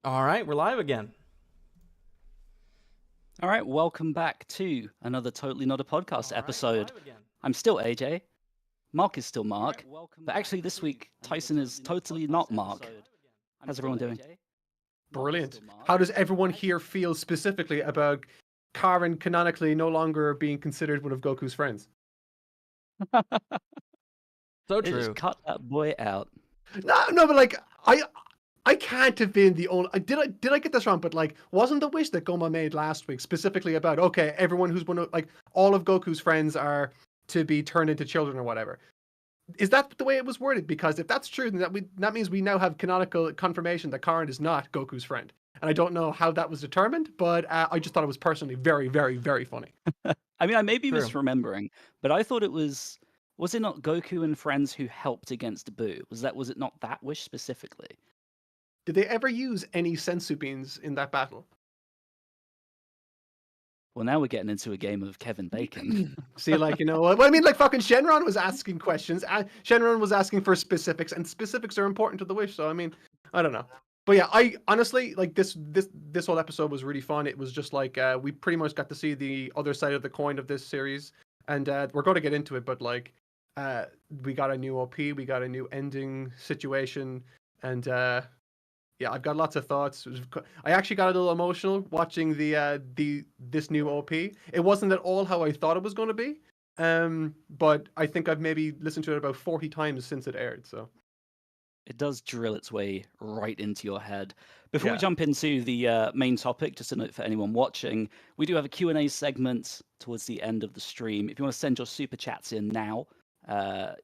All right, we're live again. All right, welcome back to another Totally Not a Podcast episode. I'm still AJ. Mark is still Mark. But actually, this week, Tyson is totally not Mark. How's everyone doing? Brilliant. How does everyone here feel specifically about Karen canonically no longer being considered one of Goku's friends? So They just true. cut that boy out. No, but like I can't have been the only. Did I get this wrong? But like, wasn't the wish that Goma made last week specifically about okay, everyone who's one of like all of Goku's friends are to be turned into children or whatever? Is that the way it was worded? Because if that's true, then that means we now have canonical confirmation that Karen is not Goku's friend. And I don't know how that was determined, but I just thought it was personally very, very, very funny. I mean, I may be True. misremembering, but I thought it was it not Goku and friends who helped against Boo? Was it not that wish specifically? Did they ever use any sensu beans in that battle? Well, now we're getting into a game of Kevin Bacon. See, like, you know, what I mean? Like, fucking Shenron was asking questions. Shenron was asking for specifics, and specifics are important to the wish. So, I mean, I don't know. But yeah, I honestly like this whole episode was really fun. It was just like we pretty much got to see the other side of the coin of this series, and we're going to get into it. But like, we got a new OP, we got a new ending situation, and yeah, I've got lots of thoughts. I actually got a little emotional watching this new OP. It wasn't at all how I thought it was going to be, but I think I've maybe listened to it about 40 times since it aired. So It does drill its way right into your head. Before we yeah, jump into the main topic, just a note for anyone watching, we do have a Q&A segment towards the end of the stream. If you want to send your super chats in now,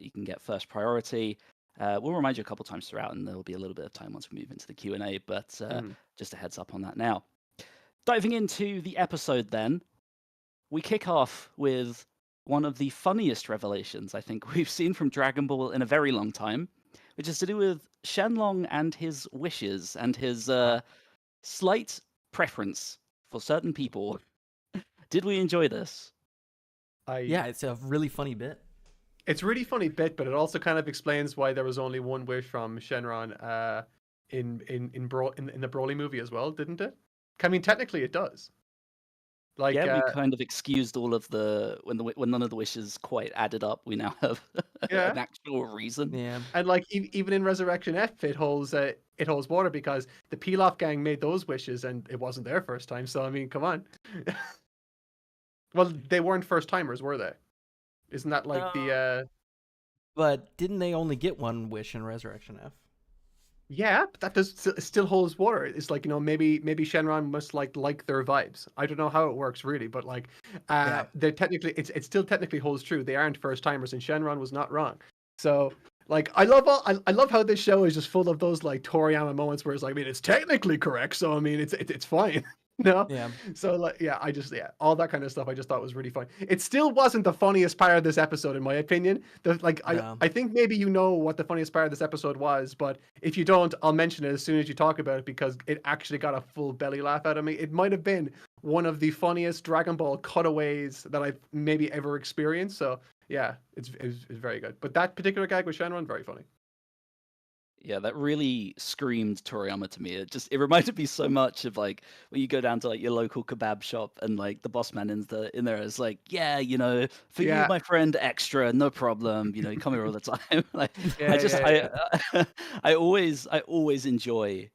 you can get first priority. We'll remind you a couple times throughout, and there'll be a little bit of time once we move into the Q&A, but just a heads up on that now. Diving into the episode then, we kick off with one of the funniest revelations I think we've seen from Dragon Ball in a very long time, which is to do with Shenlong and his wishes and his slight preference for certain people. Did we enjoy this? Yeah, it's a really funny bit. It's a really funny bit, but it also kind of explains why there was only one wish from Shenron in the Broly movie as well, didn't it? I mean, technically it does. Like, Yeah, we kind of excused all of when none of the wishes quite added up. We now have yeah, an actual reason. Yeah. and like even in Resurrection F, it holds water because the Pilaf gang made those wishes, and it wasn't their first time. So I mean, come on. Well, they weren't first timers, were they? Isn't that like the But didn't they only get one wish in Resurrection F? yeah, but that does still holds water. It's like, you know, maybe Shenron must like their vibes. I don't know how it works really, but like Yeah. they're technically it still technically holds true. They aren't first timers, and Shenron was not wrong. So like I love how this show is just full of those like Toriyama moments where it's like, I mean, it's technically correct, so I mean it's fine. No. Yeah. So like yeah, all that kind of stuff I just thought was really fun. It still wasn't the funniest part of this episode in my opinion. No. I think maybe you know what the funniest part of this episode was, but if you don't, I'll mention it as soon as you talk about it because it actually got a full belly laugh out of me. It might have been one of the funniest Dragon Ball cutaways that I've maybe ever experienced. So yeah, it's very good. But that particular gag with Shenron, very funny. Yeah, that really screamed Toriyama to me. It reminded me so much of like when you go down to like your local kebab shop and like the boss man in there is like, yeah, you know, for Yeah. you, my friend, extra, no problem. You know, you come here all the time. Like Yeah. I always enjoy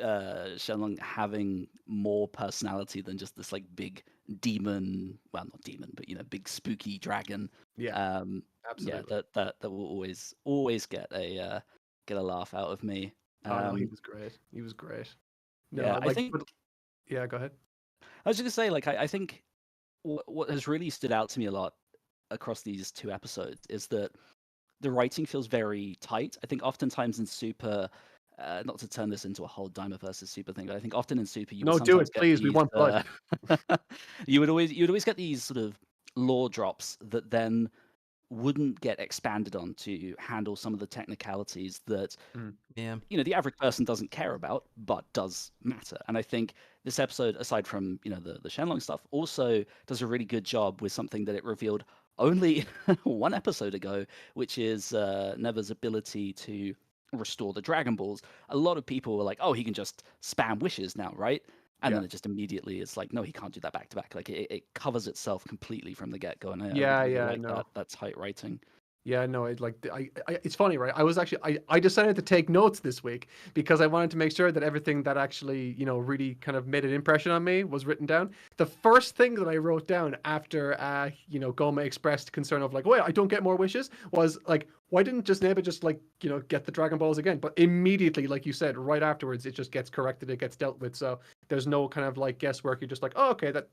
Shenlong having more personality than just this like big demon, well, not demon, but you know, big spooky dragon. Yeah, Yeah, absolutely. that will always get a laugh out of me. Oh no, he was great. He was great. No, Yeah, I like, think but yeah, go ahead. I was just gonna say, like, I think what has really stood out to me a lot across these two episodes is that the writing feels very tight. I think oftentimes in Super, not to turn this into a whole Daima versus Super thing, but I think often in Super you would No, do sometimes it, get please. We these. want blood. You would always get these sort of lore drops that then wouldn't get expanded on to handle some of the technicalities that Yeah. you know the average person doesn't care about but does matter. And I think this episode, aside from you know the Shenlong stuff, also does a really good job with something that it revealed only one episode ago, which is Neva's ability to restore the Dragon Balls. A lot of people were like, oh, he can just spam wishes now, right? And Yeah. then it just immediately it's like, no, he can't do that back to back. Like it covers itself completely from the get go, and I Yeah, really yeah, like no. that tight writing. Yeah, no, it's funny, right? I was actually I decided to take notes this week because I wanted to make sure that everything that actually, really kind of made an impression on me was written down. The first thing that I wrote down after Goma expressed concern of like, wait, I don't get more wishes, was like, why didn't just Neba just like, get the Dragon Balls again? But immediately, like you said, right afterwards, it just gets corrected, it gets dealt with. So there's no kind of like guesswork. You're just like, oh, okay, that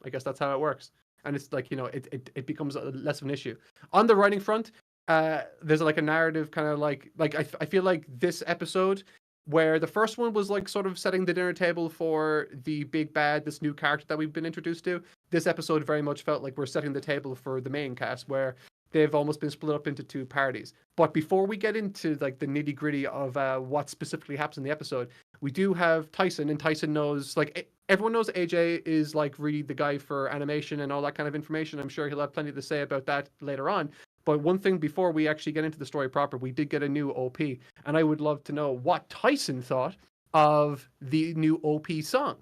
I guess that's how it works. And it's like, it becomes less of an issue. On the writing front, there's like a narrative kind of like I feel like this episode, where the first one was like sort of setting the dinner table for the big bad, this new character that we've been introduced to. This episode very much felt like we're setting the table for the main cast, where they've almost been split up into two parties. But before we get into like the nitty gritty of what specifically happens in the episode, we do have Tyson, and Tyson knows, like, everyone knows AJ is like really the guy for animation and all that kind of information. I'm sure he'll have plenty to say about that later on. But one thing before we actually get into the story proper, we did get a new OP, and I would love to know what Tyson thought of the new OP song.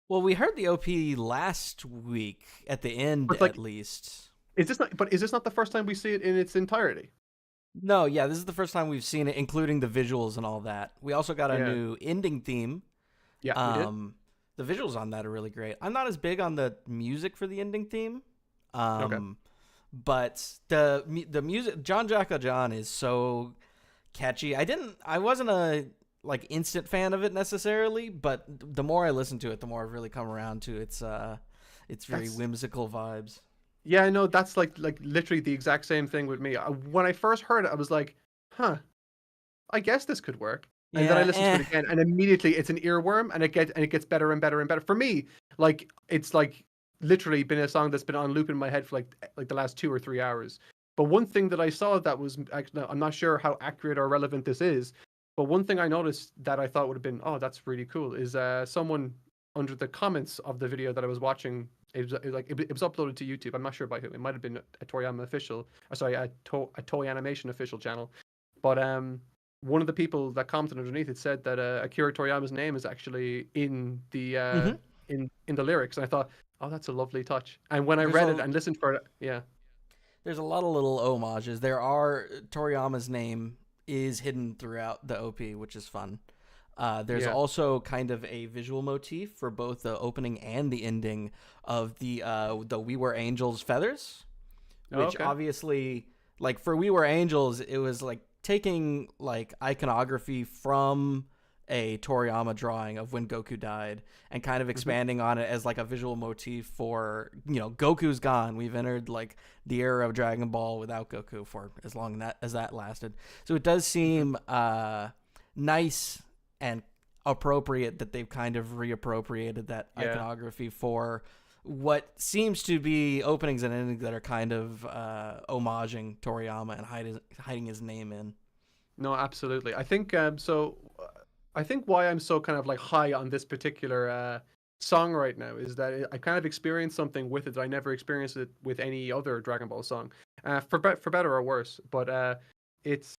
Well, we heard the OP last week at the end, But like, at least. is this not the first time we see it in its entirety? No, yeah, this is the first time we've seen it, including the visuals and all that. We also got a Yeah. new ending theme. Yeah, we did. The visuals on that are really great. I'm not as big on the music for the ending theme. Okay. But the music, John Jacka John, is so catchy. I wasn't a like instant fan of it necessarily, but the more I listen to it, the more I've really come around to its very whimsical vibes. Yeah, no, that's like literally the exact same thing with me. When I first heard it, I was like, "Huh, I guess this could work." And then I listened to it again, and immediately it's an earworm, and it gets better and better and better. For me, like, it's like literally been a song that's been on loop in my head for like the last 2 or 3 hours. But one thing that I saw that was actually, I'm not sure how accurate or relevant this is, but one thing I noticed that I thought would have been, oh, that's really cool, is someone under the comments of the video that I was watching. It was uploaded to YouTube. I'm not sure by who. It might have been a Toriyama official, a Toei Animation official channel. But one of the people that commented underneath it said that Akira Toriyama's name is actually in the in the lyrics, and I thought, oh, that's a lovely touch. And when I read it and listened for it, yeah, there's a lot of little homages. Toriyama's name is hidden throughout the OP, which is fun. There's also kind of a visual motif for both the opening and the ending of the We Were Angels feathers, which obviously, like, for We Were Angels, it was like taking like iconography from a Toriyama drawing of when Goku died and kind of expanding on it as like a visual motif for, Goku's gone. We've entered like the era of Dragon Ball without Goku for as long as that lasted. So it does seem nice and appropriate that they've kind of reappropriated that iconography for what seems to be openings and endings that are kind of homaging Toriyama and hiding his name in. No, absolutely. I think I think why I'm so kind of like high on this particular song right now is that I kind of experienced something with it that I never experienced it with any other Dragon Ball song, for better or worse. But it's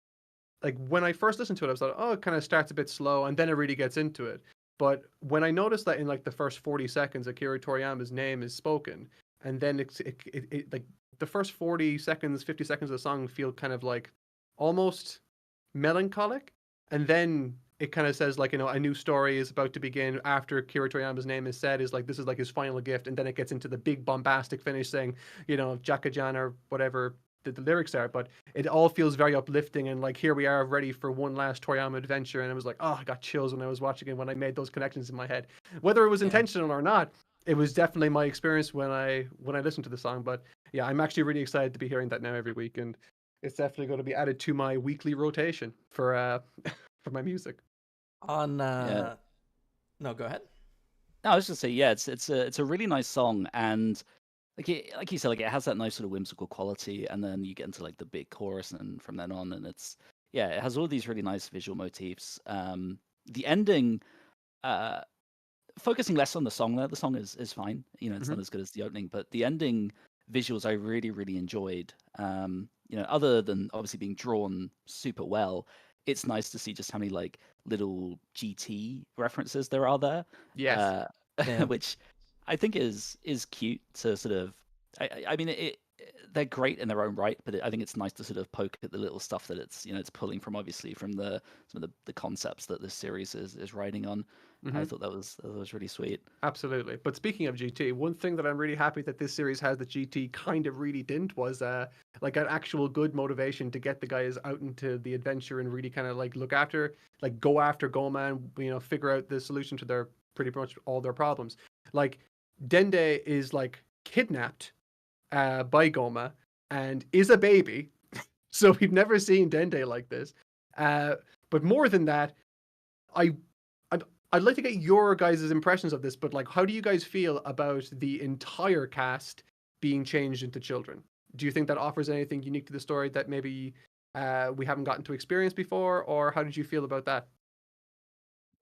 like when I first listened to it, I was like, oh, it kind of starts a bit slow, and then it really gets into it. But when I noticed that in like the first 40 seconds, Akira Toriyama's name is spoken, and then it like the first 40 seconds, 50 seconds of the song feel kind of like almost melancholic, and then it kind of says like, a new story is about to begin after Akira Toriyama's name is said, is like, this is like his final gift, and then it gets into the big bombastic finish saying, Jakajan or whatever the lyrics are, but it all feels very uplifting, and like, here we are ready for one last Toriyama adventure. And it was like, oh, I got chills when I was watching it, when I made those connections in my head, whether it was intentional or not. It was definitely my experience when I listened to the song. But yeah, I'm actually really excited to be hearing that now every week, and it's definitely going to be added to my weekly rotation for for my music. No, go ahead. No, I was just say, yeah, it's a really nice song, and like you said, like, it has that nice sort of whimsical quality, and then you get into like the big chorus, and from then on, and it has all these really nice visual motifs. The ending, focusing less on the song there, the song is fine. It's not as good as the opening, but the ending visuals I really, really enjoyed. Other than obviously being drawn super well, it's nice to see just how many like little GT references there are there. Yes. Uh, Yeah. which I think is cute to sort of. I mean, they're great in their own right, but I think it's nice to sort of poke at the little stuff that it's pulling from, obviously, from some of the concepts that this series is riding on. I Hmm. thought that was really sweet. Absolutely. But speaking of GT, one thing that I'm really happy that this series has that GT kind of really didn't was like an actual good motivation to get the guys out into the adventure and really kind of like look after, like go after Goma and figure out the solution to their pretty much all their problems. Like Dende is like kidnapped by Goma and is a baby. So we've never seen Dende like this. Uh, but more than that, I I'd, I'd like to get your guys' impressions of this, but like, how do you guys feel about the entire cast being changed into children? Do you think that offers anything unique to the story that maybe we haven't gotten to experience before, or how did you feel about that?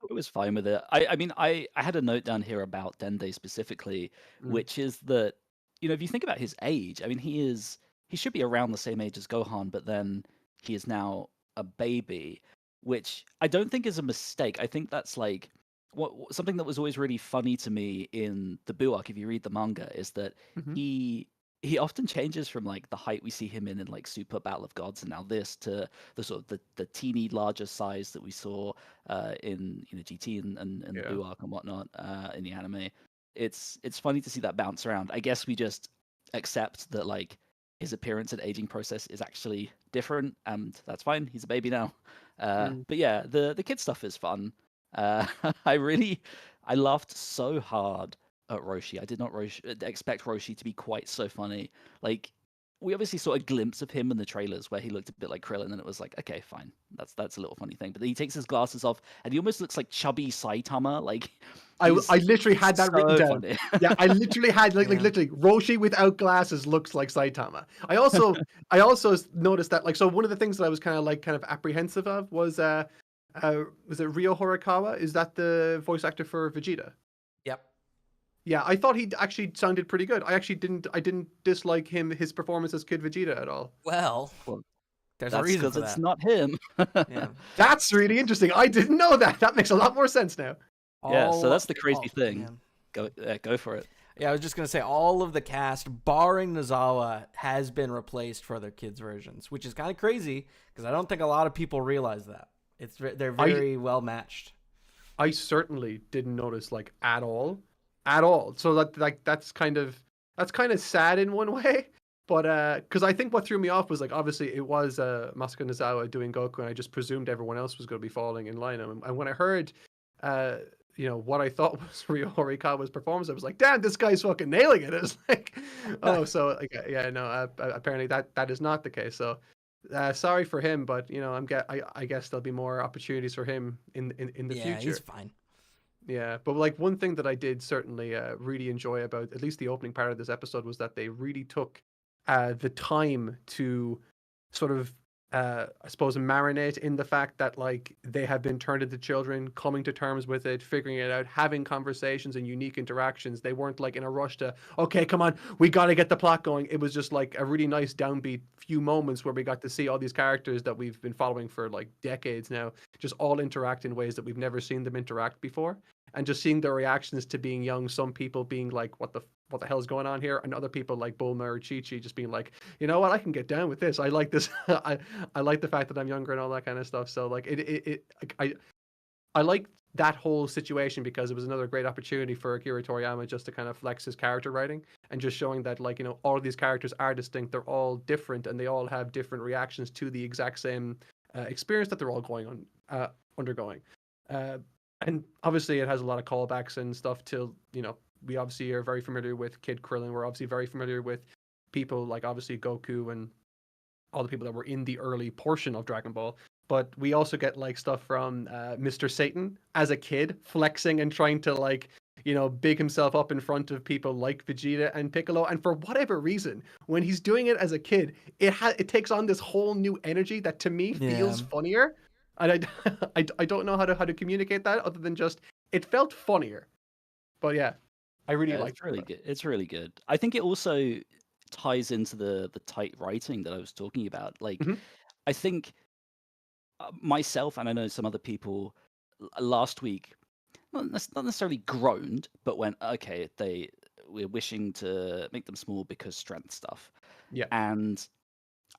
It was fine with it. I mean, I had a note down here about Dende specifically, Mm. which is that, if you think about his age, I mean, he should be around the same age as Gohan, but then he is now a baby, which I don't think is a mistake. I think that's like something that was always really funny to me in the Buu arc, if you read the manga, is that Hmm. he he often changes from like the height we see him in like Super Battle of Gods and now this to the sort of the teeny larger size that we saw in GT and the Yeah. Buu arc and whatnot in the anime. It's funny to see that bounce around. I guess we just accept that like his appearance and aging process is actually different, and that's fine. He's a baby now. Mm. But yeah, the kid stuff is fun. Uh, I laughed so hard at Roshi. I did not expect Roshi to be quite so funny. Like we obviously saw a glimpse of him in the trailers where he looked a bit like Krillin, and it was like, okay, fine, that's a little funny thing. But then he takes his glasses off, and he almost looks like chubby Saitama. Like I he's literally had that written so down. funny. Yeah, I literally had like Yeah. literally Roshi without glasses looks like Saitama. I also noticed that like so one of the things that I was kind of apprehensive of was it Ryo Horikawa? Is that the voice actor for Vegeta? Yep. Yeah, I thought he actually sounded pretty good. I didn't dislike his performance as Kid Vegeta at all. Well, Well, there's a that's reason because for it's that. not him. Yeah. That's really interesting. I didn't know that. That makes a lot more sense now. Yeah, so All, that's the crazy all thing. yeah. Go for it. Yeah, I was just gonna say all of the cast, barring Nozawa, has been replaced for their kids' versions, which is kind of crazy because I don't think a lot of people realize that. They're very well matched. I certainly didn't notice like at all. So that like that's kind of sad in one way. But because I think what threw me off was like obviously it was Masako Nozawa doing Goku, and I just presumed everyone else was going to be falling in line. And when I heard, uh, what I thought was Ryo Horikawa's performance, I was like, damn, this guy's fucking nailing it. It's like, oh, so like, yeah, no, apparently that is not the case. So. Sorry for him, but I guess there'll be more opportunities for him in the Yeah, future. he's fine. Yeah, but like one thing that I did certainly really enjoy about at least the opening part of this episode was that they really took the time to sort of I suppose marinate in the fact that like they have been turned into children, coming to terms with it, figuring it out, having conversations and unique interactions. They weren't like in a rush to, okay, come on, we got to get the plot going. It was just like a really nice downbeat few moments where we got to see all these characters that we've been following for like decades now just all interact in ways that we've never seen them interact before, and just seeing their reactions to being young, some people being like what the hell's going on here, and other people like Bulma or Chi Chi just being like, you know what, I can get down with this. I like this. I like the fact that I'm younger and all that kind of stuff. So like I like that whole situation because it was another great opportunity for Akira Toriyama just to kind of flex his character writing and just showing that like all of these characters are distinct, they're all different, and they all have different reactions to the exact same experience that they're all going on undergoing. Uh, and obviously it has a lot of callbacks and stuff till we obviously are very familiar with Kid Krillin. We're obviously very familiar with people like obviously Goku and all the people that were in the early portion of Dragon Ball. But we also get like stuff from Mr. Satan as a kid, flexing and trying to like big himself up in front of people like Vegeta and Piccolo. And for whatever reason, when he's doing it as a kid, it takes on this whole new energy that to me Yeah. feels funnier. And I don't know how to communicate that other than just it felt funnier. But yeah, I really Yeah, liked it's really it. good. It's really good. I think it also ties into the tight writing that I was talking about. Like, Mhm. I think myself, and I know some other people last week, not necessarily groaned, but went, okay, we're wishing to make them small because strength stuff. Yeah. And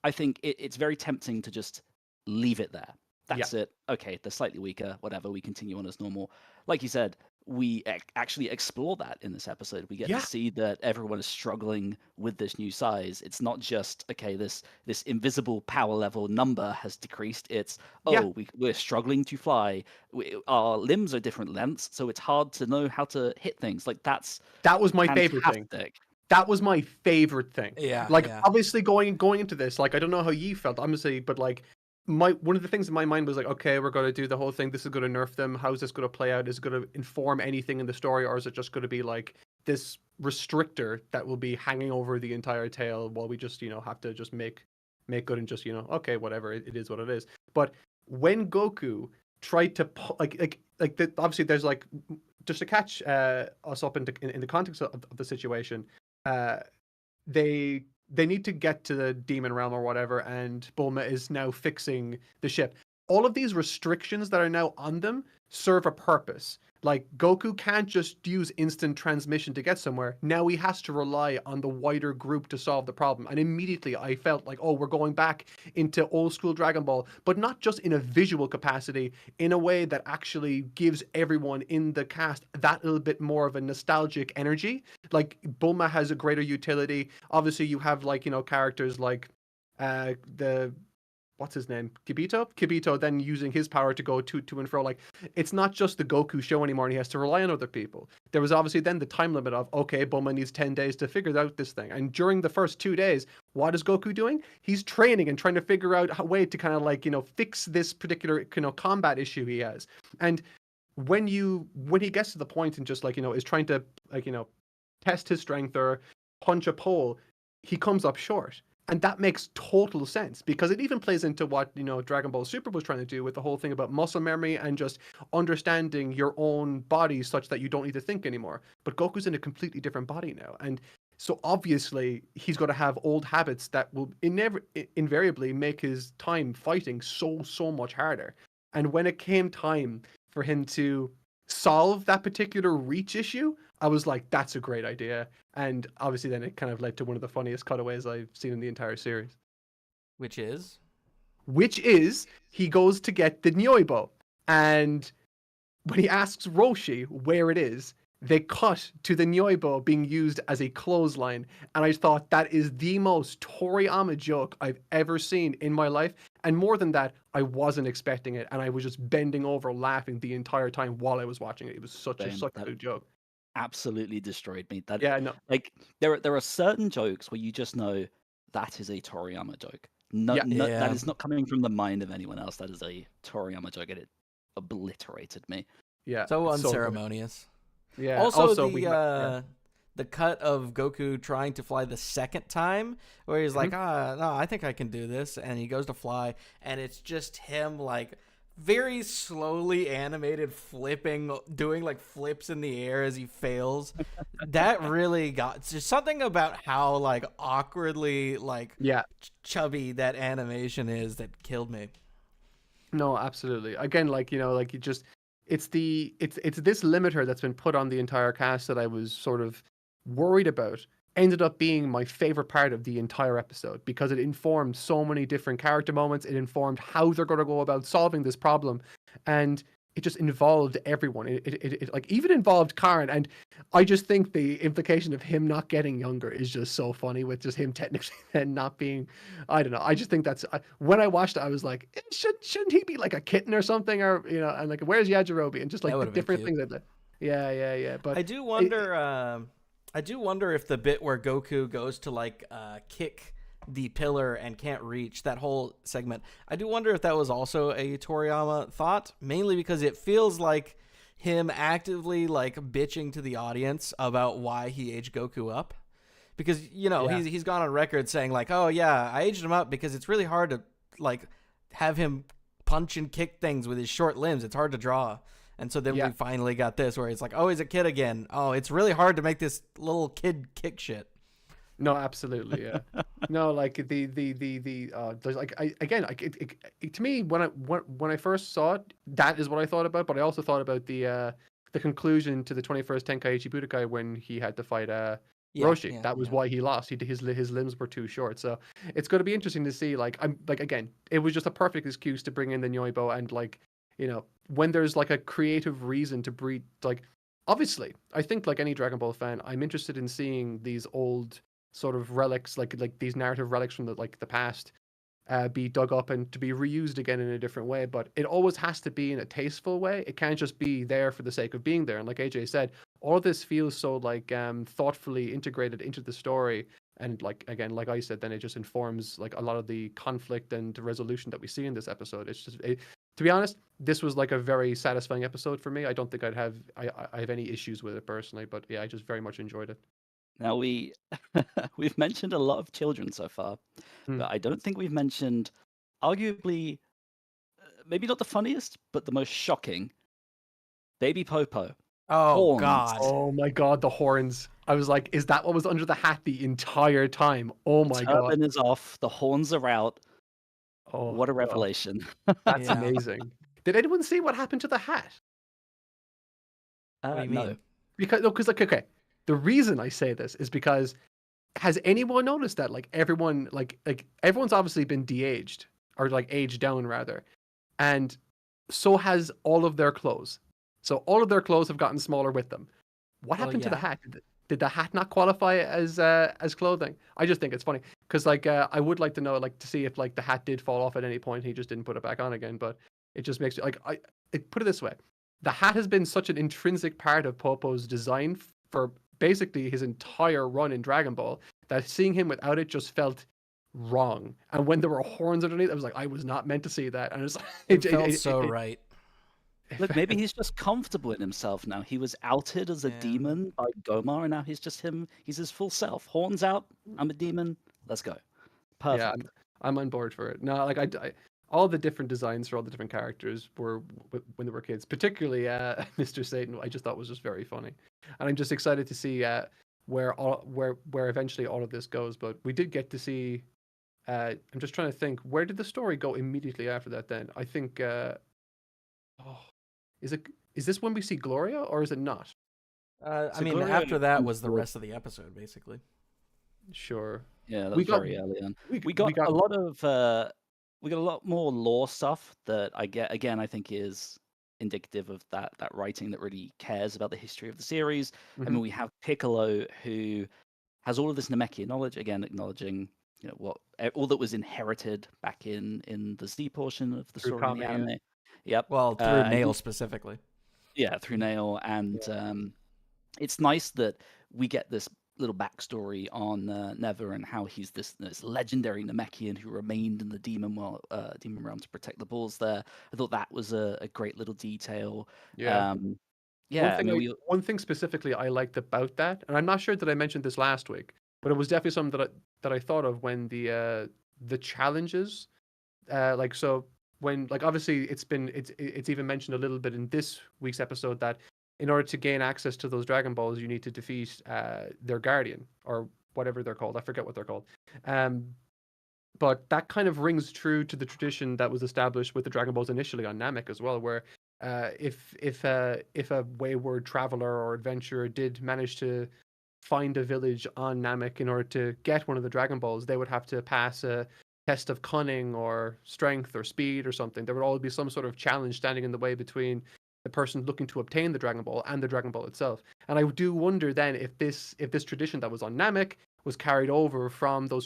I think it's very tempting to just leave it there. That's it. Okay, they're slightly weaker, whatever. We continue on as normal. Like you said, we actually explore that in this episode. We get to see that everyone is struggling with this new size. It's not just, okay, this invisible power level number has decreased. It's, we're struggling to fly. Our limbs are different lengths, so it's hard to know how to hit things. Like that was my favorite thing. That was my favorite thing. Yeah. Like obviously going into this, like I don't know how you felt, honestly, but like one of the things in my mind was like, okay, we're going to do the whole thing. This is going to nerf them. How's this going to play out? Is it going to inform anything in the story, or is it just going to be like this restrictor that will be hanging over the entire tale while we just, have to just make good and just, okay, whatever, it is what it is. But when Goku tried to obviously there's like, just to catch us up in the context of the situation, they need to get to the demon realm or whatever, and Bulma is now fixing the ship. All of these restrictions that are now on them serve a purpose. Like, Goku can't just use instant transmission to get somewhere. Now he has to rely on the wider group to solve the problem. And immediately I felt like, oh, we're going back into old school Dragon Ball, but not just in a visual capacity, in a way that actually gives everyone in the cast that little bit more of a nostalgic energy. Like, Bulma has a greater utility. Obviously, you have, like, characters like what's his name? Kibito then using his power to go to and fro. Like, it's not just the Goku show anymore, and he has to rely on other people. There was obviously then the time limit of, okay, Bulma needs 10 days to figure out this thing. And during the first 2 days, what is Goku doing? He's training and trying to figure out a way to kind of like, fix this particular, combat issue he has. And when he gets to the point and just like, is trying to like, test his strength or punch a pole, he comes up short. And that makes total sense, because it even plays into what, Dragon Ball Super was trying to do with the whole thing about muscle memory and just understanding your own body such that you don't need to think anymore. But Goku's in a completely different body now. And so obviously he's going to have old habits that will invariably make his time fighting so much harder. And when it came time for him to solve that particular reach issue, I was like, that's a great idea. And obviously then it kind of led to one of the funniest cutaways I've seen in the entire series. Which is he goes to get the Nyoibo. And when he asks Roshi where it is, they cut to the Nyoibo being used as a clothesline. And I thought that is the most Toriyama joke I've ever seen in my life. And more than that, I wasn't expecting it. And I was just bending over laughing the entire time while I was watching it. It was such a good joke. Absolutely destroyed me. Like there are certain jokes where you just know that is a Toriyama joke. That is not coming from the mind of anyone else. That is a Toriyama joke, and it obliterated me. Yeah, so unceremonious. Yeah. Also the cut of Goku trying to fly the second time, where he's like, no, I think I can do this, and he goes to fly, and it's just him like very slowly animated doing like flips in the air as he fails. That really got just something about how like awkwardly like chubby that animation is that killed me. No, absolutely. Again, like, like you just, it's this limiter that's been put on the entire cast that I was sort of worried about. Ended up being my favorite part of the entire episode, because it informed so many different character moments. It informed how they're going to go about solving this problem, and it just involved everyone. It like even involved Karen, and I just think the implication of him not getting younger is just so funny, with just him technically then not being, I don't know. I just think that's, when I watched it, I was like, shouldn't he be like a kitten or something, or and like, where's Yajirobe, and just like the different things like that. Yeah. But I do wonder if the bit where Goku goes to like kick the pillar and can't reach, that whole segment, I do wonder if that was also a Toriyama thought, mainly because it feels like him actively like bitching to the audience about why he aged Goku up. Because, he's gone on record saying like, oh yeah, I aged him up because it's really hard to like have him punch and kick things with his short limbs. It's hard to draw. And so then we finally got this where it's like, oh, he's a kid again. Oh, it's really hard to make this little kid kick shit. No, absolutely, yeah. No, like there's like to me when I first saw it, that is what I thought about. But I also thought about the conclusion to the 21st Tenkaichi Budokai when he had to fight Yeah, Roshi. yeah, That was yeah. why he lost. His limbs were too short. So it's going to be interesting to see. Like I'm like again, it was just a perfect excuse to bring in the Nyoibo and like when there's like a creative reason to breed like. Obviously, I think like any Dragon Ball fan, I'm interested in seeing these old sort of relics, like these narrative relics from the past, be dug up and to be reused again in a different way. But it always has to be in a tasteful way. It can't just be there for the sake of being there. And like AJ said, all of this feels so like thoughtfully integrated into the story. And like again, like I said, then it just informs like a lot of the conflict and resolution that we see in this episode. To be honest, this was like a very satisfying episode for me. I don't think I have any issues with it personally, but yeah, I just very much enjoyed it. Now we've mentioned a lot of children so far, Hmm. but I don't think we've mentioned arguably maybe not the funniest, but the most shocking. Baby Popo. Oh Horns. God. Oh my god, the horns. I was like, is that what was under the hat the entire time? Oh The my god. turban is off, the horns are out. Oh What a god. revelation. That's Yeah. amazing. Did anyone see what happened to the hat? What do you No. mean? Because no, because like okay. The reason I say this is because has anyone noticed that like everyone like everyone's obviously been de-aged or like aged down rather. And so has all of their clothes. So all of their clothes have gotten smaller with them. What Well, happened to the yeah. hat? Did the hat not qualify as clothing? I just think it's funny because like I would like to know like to see if like the hat did fall off at any point. He just didn't put it back on again. But it just makes me like put it this way: the hat has been such an intrinsic part of Popo's design for basically his entire run in Dragon Ball that seeing him without it just felt wrong. And when there were horns underneath, I was like, I was not meant to see that. And it's It felt so right. Look, maybe he's just comfortable in himself now. He was outed as a Yeah. demon by Gomar, and now he's just him. He's his full self. Horns out. I'm a demon. Let's go. Yeah, Perfect. I'm on board for it. No, like all the different designs for all the different characters were when they were kids, particularly Mr. Satan. I just thought was just very funny, and I'm just excited to see where eventually all of this goes. But we did get to see. I'm just trying to think. Where did the story go immediately after that? Then I think. Oh, is it is this when we see Gloria or is it not? I So mean, Gloria after that comes was the forward. rest of the episode, basically. Sure. Yeah, that We was got very early on. we We we got got a lot of we got a lot more lore stuff that I get again, I think is indicative of that writing that really cares about the history of the series. I mhm, mean, we have Piccolo who has all of this Namekian knowledge, again acknowledging, what all that was inherited back in the Z portion of the through story in the Kami. Yeah. anime. Yep. Well, through And Nail specifically. yeah, through Nail, and it's nice that we get this little backstory on Never and how he's this legendary Namekian who remained in the demon realm to protect the balls there. I thought that was a great little detail. Yeah. Um, yeah, I mean, we One thing specifically I liked about that, and I'm not sure that I mentioned this last week, but it was definitely something that I thought of when the challenges, like so when like obviously it's even mentioned a little bit in this week's episode that in order to gain access to those Dragon Balls, you need to defeat their guardian or whatever they're called. I forget what they're called. Um, but that kind of rings true to the tradition that was established with the Dragon Balls initially on Namek as well, where if a wayward traveler or adventurer did manage to find a village on Namek in order to get one of the Dragon Balls, they would have to pass a test of cunning or strength or speed or something. There would always be some sort of challenge standing in the way between the person looking to obtain the Dragon Ball and the Dragon Ball itself. And I do wonder then if this tradition that was on Namek was carried over from that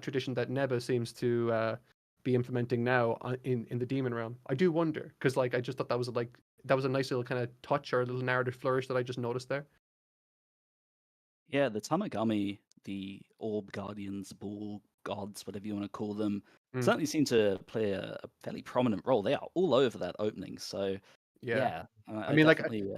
tradition that Neba seems to be implementing now in the demon realm. I do wonder because like I just thought that was a nice little kind of touch or a little narrative flourish that I just noticed there. yeah, the Tamagami, the Orb Guardians, Ball Gods, whatever you want to call them, Mm, certainly seem to play a fairly prominent role. They are all over that opening. So yeah, yeah, I I mean like definitely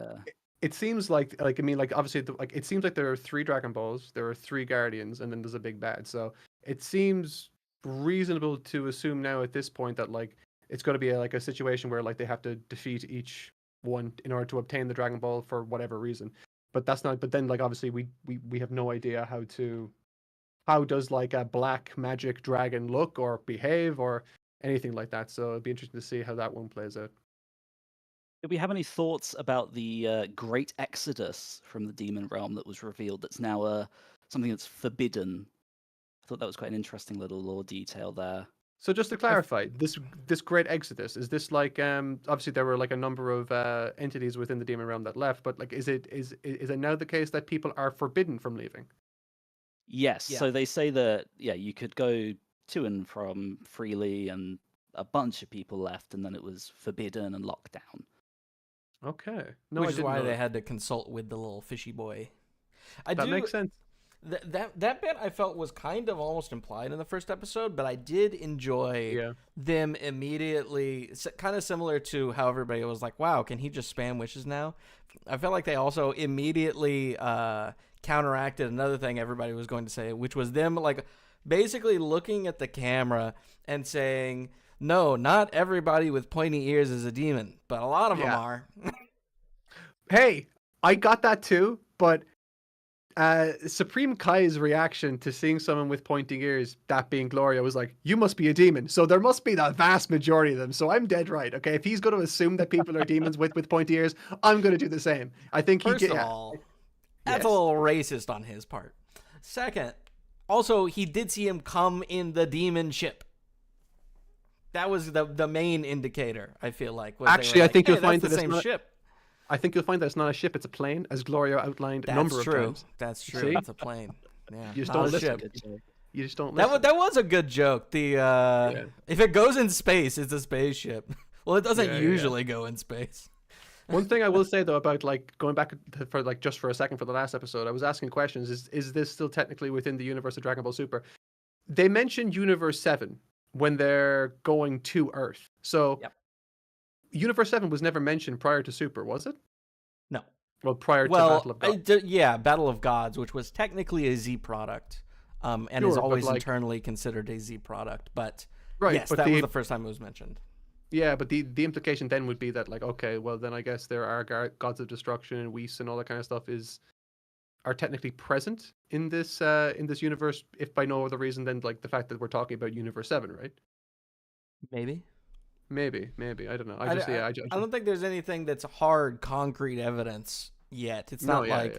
it seems like I mean like obviously like it seems like there are three Dragon Balls, there are three Guardians, and then there's a big bad. So it seems reasonable to assume now at this point that like it's going to be like a situation where like they have to defeat each one in order to obtain the Dragon Ball for whatever reason. but that's not. But then, like, obviously, we have no idea how does like a black magic dragon look or behave or anything like that. So it'd be interesting to see how that one plays out. Do we have any thoughts about the Great Exodus from the demon realm that was revealed? That's now something that's forbidden. I thought that was quite an interesting little lore detail there. So just to clarify, this great exodus, is this like obviously there were like a number of entities within the demon realm that left, but like is it now the case that people are forbidden from leaving? Yes, Yeah. so they say that you could go to and from freely, and a bunch of people left, and then it was forbidden and locked down. Okay. No, Which I is didn't why know they that. had to consult with the little fishy boy. That makes sense. That bit I felt was kind of almost implied in the first episode, but I did enjoy Yeah. them immediately, kind of similar to how everybody was like, wow, can he just spam wishes now? I felt like they also immediately counteracted another thing everybody was going to say, which was them like basically looking at the camera and saying, no, not everybody with pointy ears is a demon, but a lot of them Yeah. are. Hey, I got that too, but Supreme Kai's reaction to seeing someone with pointing ears, that being Gloria, was like, "You must be a demon." So there must be the vast majority of them. So I'm dead right. Okay, if he's going to assume that people are demons with pointy ears, I'm going to do the same. I think First of all, that's a little racist on his part. Second, also he did see him come in the demon ship. That was the main indicator. I feel like Actually, I think you'll find the that it's same not. ship. I think you'll find that it's not a ship; it's a plane, as Gloria outlined a number of times. That's true. See? It's a plane. Yeah, You just not don't a listen. ship. You just don't listen. That was a good joke. The if it goes in space, it's a spaceship. Well, it doesn't Yeah, yeah. usually go in space. One thing I will say though about like going back for like just for a second for the last episode, I was asking questions. Is this still technically within the universe of Dragon Ball Super? They mentioned Universe 7 when they're going to Earth. So Yep. Universe 7 was never mentioned prior to Super, was it? No. Well, prior to Battle of God. Yeah, Battle of Gods, which was technically a Z product, and Sure, is but, always like- internally considered a Z product. But Right, yes, but that the- was the first time it was mentioned. Yeah, but the implication then would be that like, okay, well then I guess there are gods of destruction and Whis and all that kind of stuff are technically present in this universe, if by no other reason than like the fact that we're talking about Universe 7, right? Maybe. Maybe I don't know. I don't think there's anything that's hard, concrete evidence yet. It's not like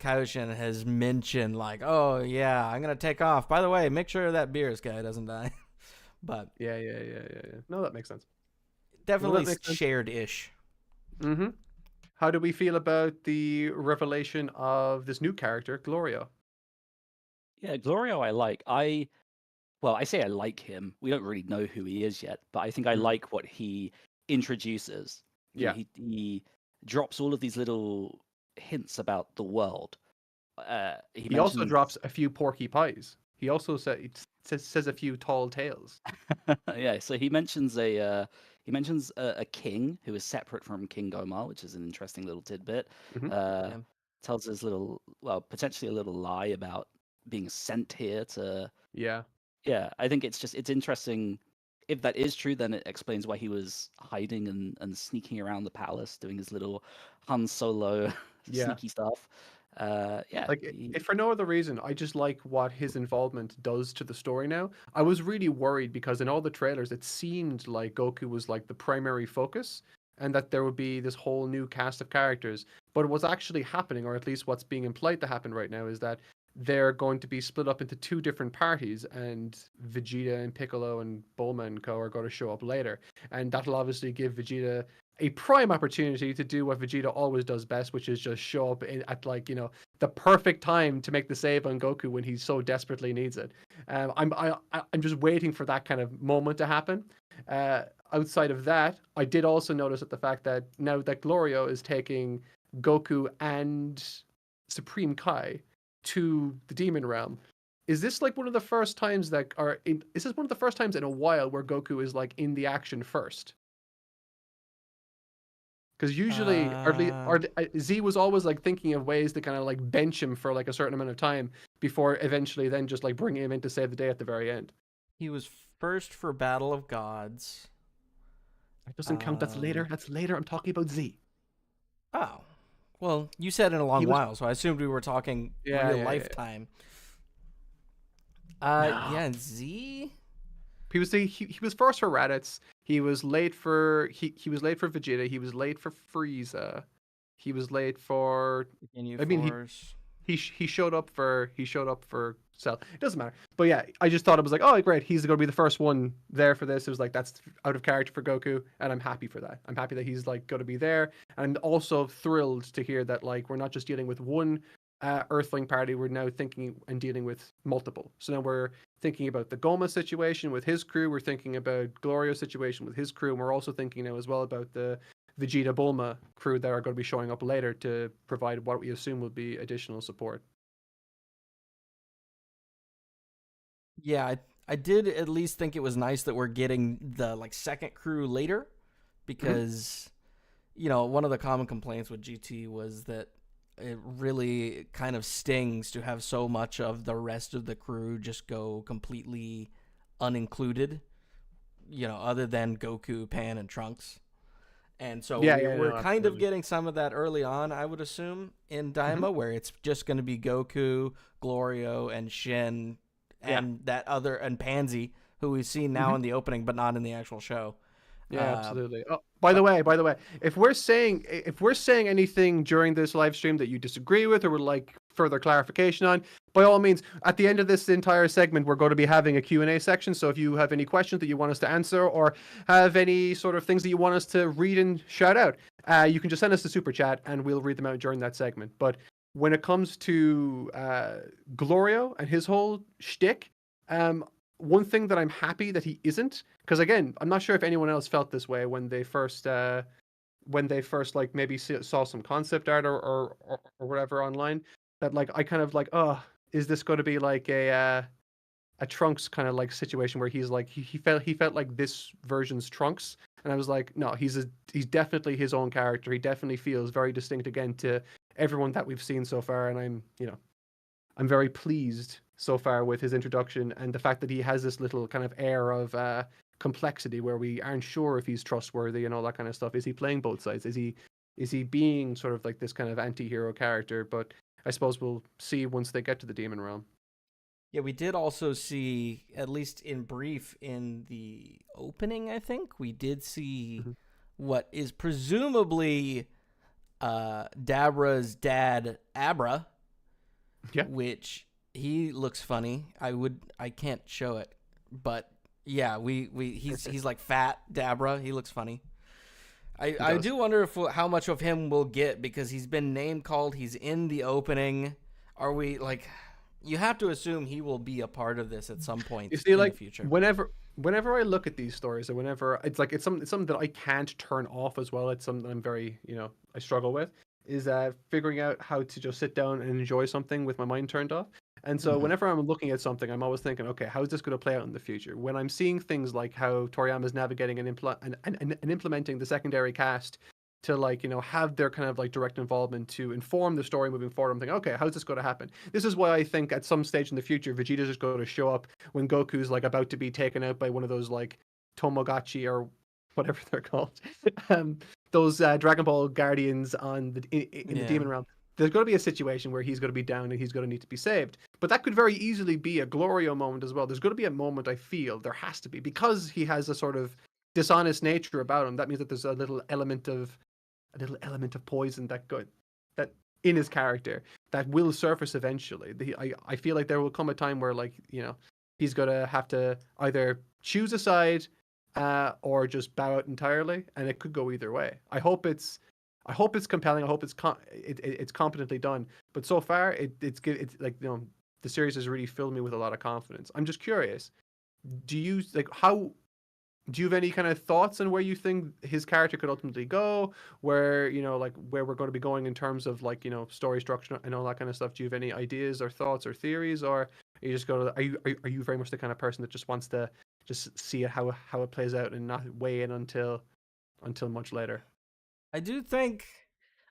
Kaioshin has mentioned like, oh yeah, I'm gonna take off. By the way, make sure that Beerus guy doesn't die. But yeah. No, that makes sense. definitely makes sense. shared-ish. Mm-hmm. How do we feel about the revelation of this new character, Gloria? Yeah, Glorio, I like. Well, I say I like him. We don't really know who he is yet, but I think I like what he introduces. You know, Yeah. he drops all of these little hints about the world. He also drops a few porky pies. He also says a few tall tales. Yeah, so he mentions a king who is separate from King Gomar, which is an interesting little tidbit. Mhm. Tells his potentially a little lie about being sent here to. Yeah. Yeah, I think it's interesting. If that is true, then it explains why he was hiding and sneaking around the palace, doing his little Han Solo Yeah. sneaky stuff. Yeah, Like, if for no other reason, I just like what his involvement does to the story now. I was really worried because in all the trailers, it seemed like Goku was like the primary focus and that there would be this whole new cast of characters. But what's actually happening, or at least what's being implied to happen right now, is that they're going to be split up into two different parties, and Vegeta and Piccolo and Bulma and co are going to show up later. And that'll obviously give Vegeta a prime opportunity to do what Vegeta always does best, which is just show up at like, you know, the perfect time to make the save on Goku when he so desperately needs it. I'm just waiting for that kind of moment to happen. Outside of that, I did also notice at the fact that now that Glorio is taking Goku and Supreme Kai to the Demon Realm, is this like one of the first times that is this one of the first times in a while where Goku is like in the action first? Because usually, Z was always like thinking of ways to kind of like bench him for like a certain amount of time before eventually then just like bringing him in to save the day at the very end. He was first for Battle of Gods. That doesn't count. That's later. That's later. I'm talking about Z. Oh, Well, you said in a long He was while, so I assumed we were talking yeah, real yeah, yeah. lifetime. No. Yeah, Z. He was first for Raditz. He was late for Vegeta. He was late for Frieza. He was late for. Ginyu I mean, Force. he showed up for Cell. It doesn't matter. But yeah, I just thought it was like, oh great, he's going to be the first one there for this. It was like that's out of character for Goku, and I'm happy for that. I'm happy that he's like going to be there, and I'm also thrilled to hear that like we're not just dealing with one Earthling party. We're now thinking and dealing with multiple. So now we're thinking about the Goma situation with his crew. We're thinking about Glorio's situation with his crew, and we're also thinking now as well about the Vegeta Bulma crew that are going to be showing up later to provide what we assume will be additional support. Yeah, I did at least think it was nice that we're getting the like second crew later, because one of the common complaints with GT was that it really kind of stings to have so much of the rest of the crew just go completely unincluded, other than Goku, Pan, and Trunks. And so we're No, kind of absolutely. getting some of that early on, I would assume, in Daima, where it's just going to be Goku, Glorio, and Shin, Yeah. and that other, and Pansy, who we've seen now in the opening, but not in the actual show. Yeah, Uh, absolutely. Oh, by the way, if we're saying anything during this live stream that you disagree with or would like further clarification on, by all means, at the end of this entire segment, we're going to be having a Q&A section. So if you have any questions that you want us to answer or have any sort of things that you want us to read and shout out, you can just send us a super chat and we'll read them out during that segment. But when it comes to Glorio and his whole shtick, one thing that I'm happy that he isn't, because again, I'm not sure if anyone else felt this way when they first like maybe saw some concept art or whatever online, that like I kind of like, oh, is this going to be like a Trunks kind of like situation where he's like he felt like this version's Trunks, and I was like, no, he's definitely his own character. He definitely feels very distinct again to everyone that we've seen so far, and I'm very pleased so far with his introduction and the fact that he has this little kind of air of complexity where we aren't sure if he's trustworthy and all that kind of stuff. Is he playing both sides? Is he being sort of like this kind of anti-hero character? But I suppose we'll see once they get to the demon realm. yeah, we did also see, at least in brief, in the opening, I think, we did see Mhm. what is presumably Dabra's dad, Abra, Yeah. which he looks funny. I can't show it, but yeah, he's like fat Dabra. He looks funny. I does. do wonder how much of him we'll get, because he's been name called. He's in the opening. Are we like? You have to assume he will be a part of this at some point You see, in the like future. whenever I look at these stories, or whenever it's something that I can't turn off as well. It's something that I'm very I struggle with, is figuring out how to just sit down and enjoy something with my mind turned off. And so Mhm. whenever I'm looking at something, I'm always thinking, okay, how is this going to play out in the future? When I'm seeing things like how Toriyama is navigating and implementing the secondary cast to like have their kind of like direct involvement to inform the story moving forward, I'm thinking, okay, how's this going to happen? This is why I think at some stage in the future Vegeta's just going to show up when Goku's like about to be taken out by one of those like Tomogachi or whatever they're called, um, those Dragon Ball guardians on in the Yeah. demon realm. There's going to be a situation where he's going to be down and he's going to need to be saved. But that could very easily be a Glorio moment as well. There's going to be a moment, I feel there has to be, because he has a sort of dishonest nature about him. That means that there's a little element of poison that in his character that will surface eventually. I feel like there will come a time where like he's gonna have to either choose a side or just bow out entirely, and it could go either way. I hope it's compelling. I hope it's competently done. But so far it's like the series has really filled me with a lot of confidence. I'm just curious. Do you have any kind of thoughts on where you think his character could ultimately go? Where like where we're going to be going in terms of like story structure and all that kind of stuff? Do you have any ideas or thoughts or theories, or are you just going to are you very much the kind of person that just wants to just see it how it plays out and not weigh in until much later? I do think,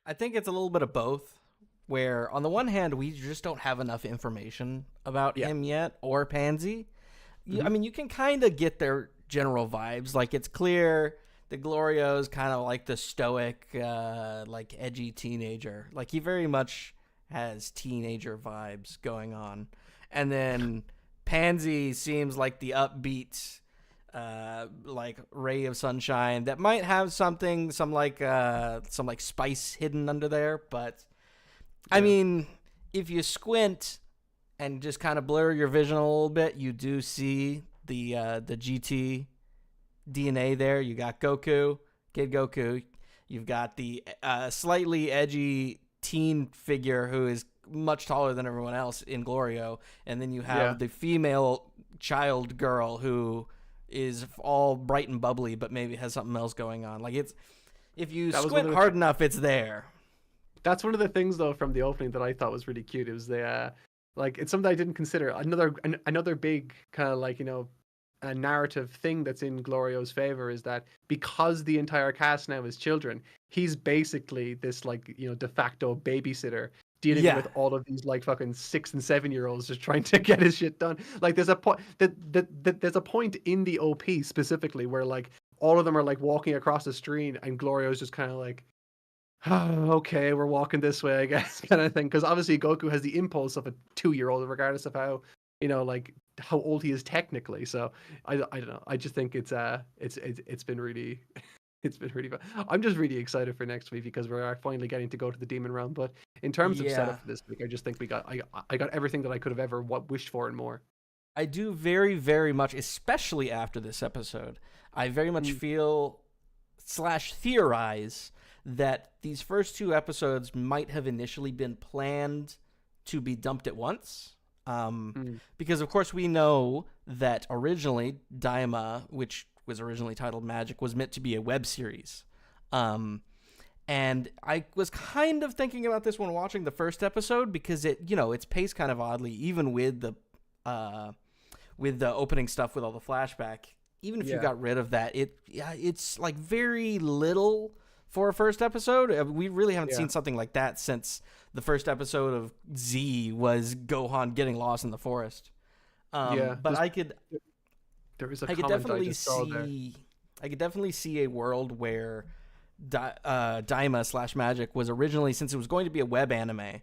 I think it's a little bit of both. Where on the one hand, we just don't have enough information about Yeah. him yet, or Pansy. I Hmm. mean, you can kind of get their general vibes. Like, it's clear the Glorio's kind of like the stoic, like edgy teenager. Like he very much has teenager vibes going on, and then Pansy seems like the upbeat, like ray of sunshine that might have some like spice hidden under there. But I mean, if you squint and just kind of blur your vision a little bit, you do see the GT DNA there. You got Goku, Kid Goku. You've got the slightly edgy teen figure who is much taller than everyone else in Glorio, and then you have the female child girl who is all bright and bubbly, but maybe has something else going on. Like it's, if you squint hard enough, it's there. That's one of the things though from the opening that I thought was really cute. It was the like it's something I didn't consider. Another big kind of like, you know, a narrative thing that's in Glorio's favor is that because the entire cast now is children, he's basically this like, you know, de facto babysitter dealing with all of these like fucking 6 and 7 year olds just trying to get his shit done. Like there's a point there's a point in the OP specifically where like all of them are like walking across the street and Glorio's just kind of like, oh, okay, we're walking this way, I guess, kind of thing. Because obviously Goku has the impulse of a 2-year-old, regardless of how, you know, like how old he is technically. So I don't know. I just think it's been really it's been really fun. I'm just really excited for next week because we're finally getting to go to the Demon Realm. But in terms of setup for this week, I just think I got everything that I could have ever wished for and more. I do very, very much, especially after this episode. I very much feel / theorize that these first 2 episodes might have initially been planned to be dumped at once. Because, of course, we know that originally Daima, which was originally titled Magic, was meant to be a web series. And I was kind of thinking about this when watching the first episode because it's paced kind of oddly, even with the opening stuff with all the flashback. Even if you got rid of that, it's like very little for a first episode. We really haven't seen something like that since the first episode of Z was Gohan getting lost in the forest. But I could definitely see a world where Daima / Magic was originally, since it was going to be a web anime,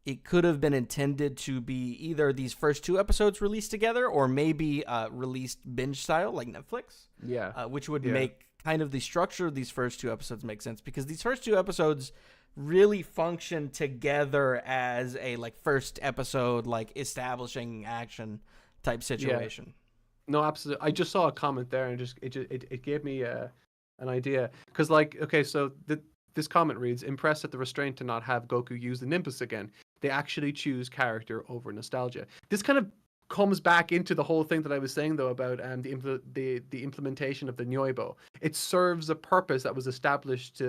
it could have been intended to be either these first 2 episodes released together or maybe released binge style like Netflix. Which would make kind of the structure of these first 2 episodes make sense, because these first 2 episodes really function together as a like first episode, like establishing action type situation. No, absolutely. I just saw a comment there and it gave me an idea, because like, okay, so this comment reads, impressed at the restraint to not have Goku use the Nimbus again. They actually choose character over nostalgia. This kind of comes back into the whole thing that I was saying though about the implementation of the Nyoibo. It serves a purpose that was established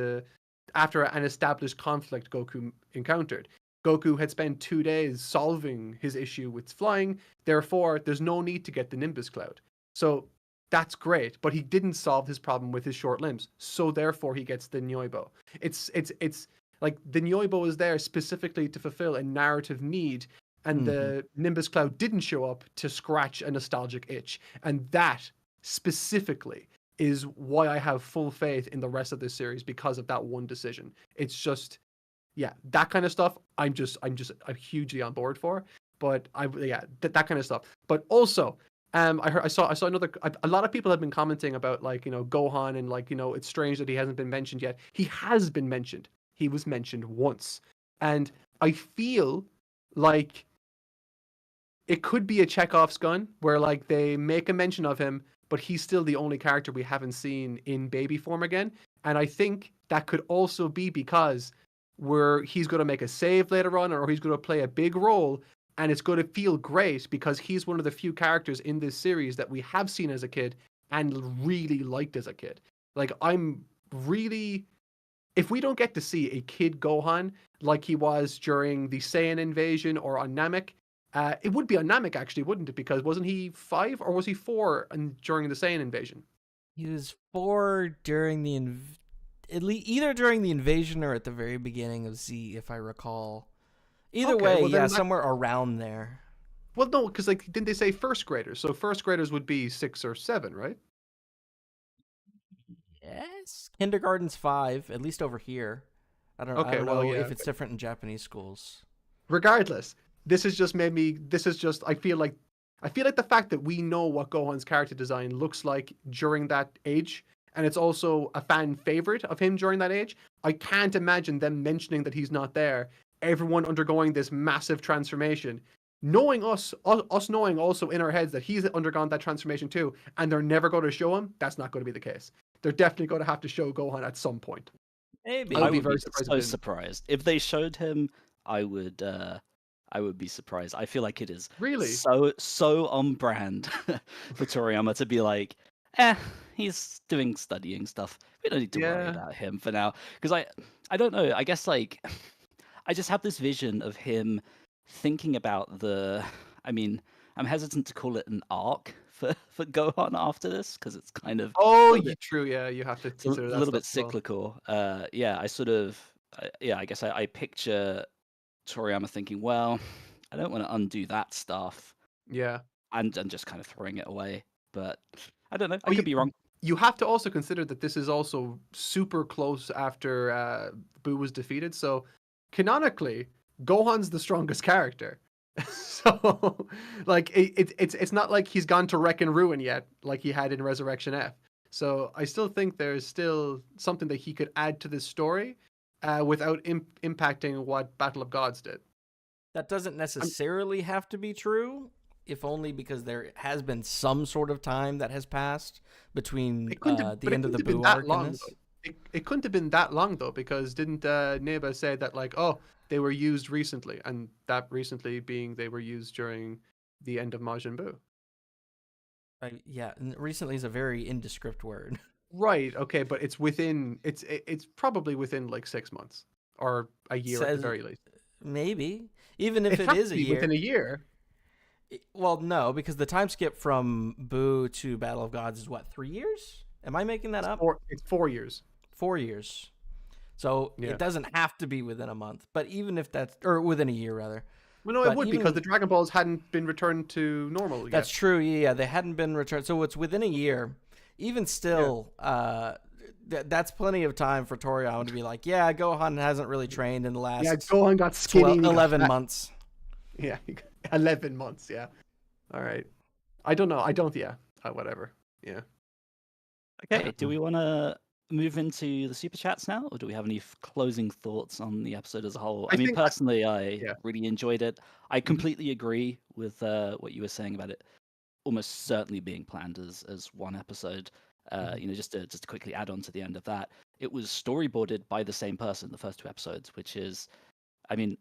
after an established conflict Goku encountered. Goku had spent 2 days solving his issue with flying, therefore there's no need to get the Nimbus Cloud. So that's great, but he didn't solve his problem with his short limbs, so therefore he gets the Nyoibo. It's like the Nyoibo is there specifically to fulfill a narrative need, and the Nimbus Cloud didn't show up to scratch a nostalgic itch. And that specifically is why I have full faith in the rest of this series, because of that one decision. It's just, that kind of stuff I'm hugely on board for. But that kind of stuff. But also, I saw another. A lot of people have been commenting about, like, you know, Gohan, and like, you know, it's strange that he hasn't been mentioned yet. He has been mentioned. He was mentioned once, and I feel like it could be a Chekhov's gun where like they make a mention of him, but he's still the only character we haven't seen in baby form again. And I think that could also be because he's going to make a save later on, or he's going to play a big role. And it's going to feel great because he's one of the few characters in this series that we have seen as a kid and really liked as a kid. Like, if we don't get to see a kid Gohan like he was during the Saiyan invasion or on Namek, it would be on Namek actually, wouldn't it? Because wasn't he 5 or was he 4 during the Saiyan invasion? He was 4 during either during the invasion or at the very beginning of Z, if I recall. Either way, somewhere around there. Well, no, because like, didn't they say first graders? So first graders would be 6 or 7, right? Yes, kindergarten's 5, at least over here. I Okay, don't well, know yeah. if it's different in Japanese schools. Regardless, this has just made me. This is just. I feel like the fact that we know what Gohan's character design looks like during that age, and it's also a fan favorite of him during that age. I can't imagine them mentioning that he's not there. Everyone undergoing this massive transformation, knowing us knowing also in our heads that he's undergone that transformation too, and they're never going to show him. That's not going to be the case. They're definitely going to have to show Gohan at some point. Maybe. I would I be would be very surprised if so they didn't. surprised if they showed him. I would. I would be surprised. I feel like it is Really? so on brand for Toriyama to be like, he's doing studying stuff. We don't need to worry Yeah. about him for now. Because I don't know. I guess like, I just have this vision of him thinking about the. I mean, I'm hesitant to call it an arc for Gohan after this because it's kind of a Oh, little bit true. Yeah, you have to it's a consider that little stuff bit as well. cyclical. Yeah, I sort of, yeah, I guess I picture Toriyama thinking, well, I don't want to undo that stuff, Yeah. and just kind of throwing it away. But I don't know. I Oh, could be wrong. you have to also consider that this is also super close after Boo was defeated. So canonically, Gohan's the strongest character. So like it's not like he's gone to wreck and ruin yet, like he had in Resurrection F. So I still think there's still something that he could add to this story without impacting what Battle of Gods did. That doesn't I'm, necessarily have to be true, if only because there has been some sort of time that has passed between It couldn't have, the but it end of couldn't the have been Boo that arc and long this. though. It couldn't have been that long though, because didn't Neba say that like, oh, they were used recently, and that recently being they were used during the end of Majin Buu. Yeah, and recently is a very indescript word. Right. Okay, but it's probably within like 6 months or a year at the Says very least. maybe, even if It it has is to a be within year. a year. Well, no, because the time skip from Boo to Battle of Gods is what, 3 years? Am I making that up? It's 4 years. 4 years. So Yeah. it doesn't have to be within a month, but even if that's, or within a year rather. Well, no, it But would because even the Dragon Balls hadn't been returned to normal that's yet. true. Yeah, they hadn't been returned, so it's within a year. Even Yeah. still, that's plenty of time for Toriyama to be like, yeah, Gohan hasn't really trained in the Yeah, last Gohan got skinny. 12, And he got 11 fat. months. Yeah, 11 months. Yeah. All right. I don't know. I don't. Yeah. Whatever. Yeah. Okay, do we want to move into the super chats now, or do we have any closing thoughts on the episode as a whole? I I mean, think. personally, I Yeah. really enjoyed it. I Mhm. completely agree with what you were saying about it almost certainly being planned as one episode. Mhm. You know, just to quickly add on to the end of that, it was storyboarded by the same person, the first two episodes, which is, I mean,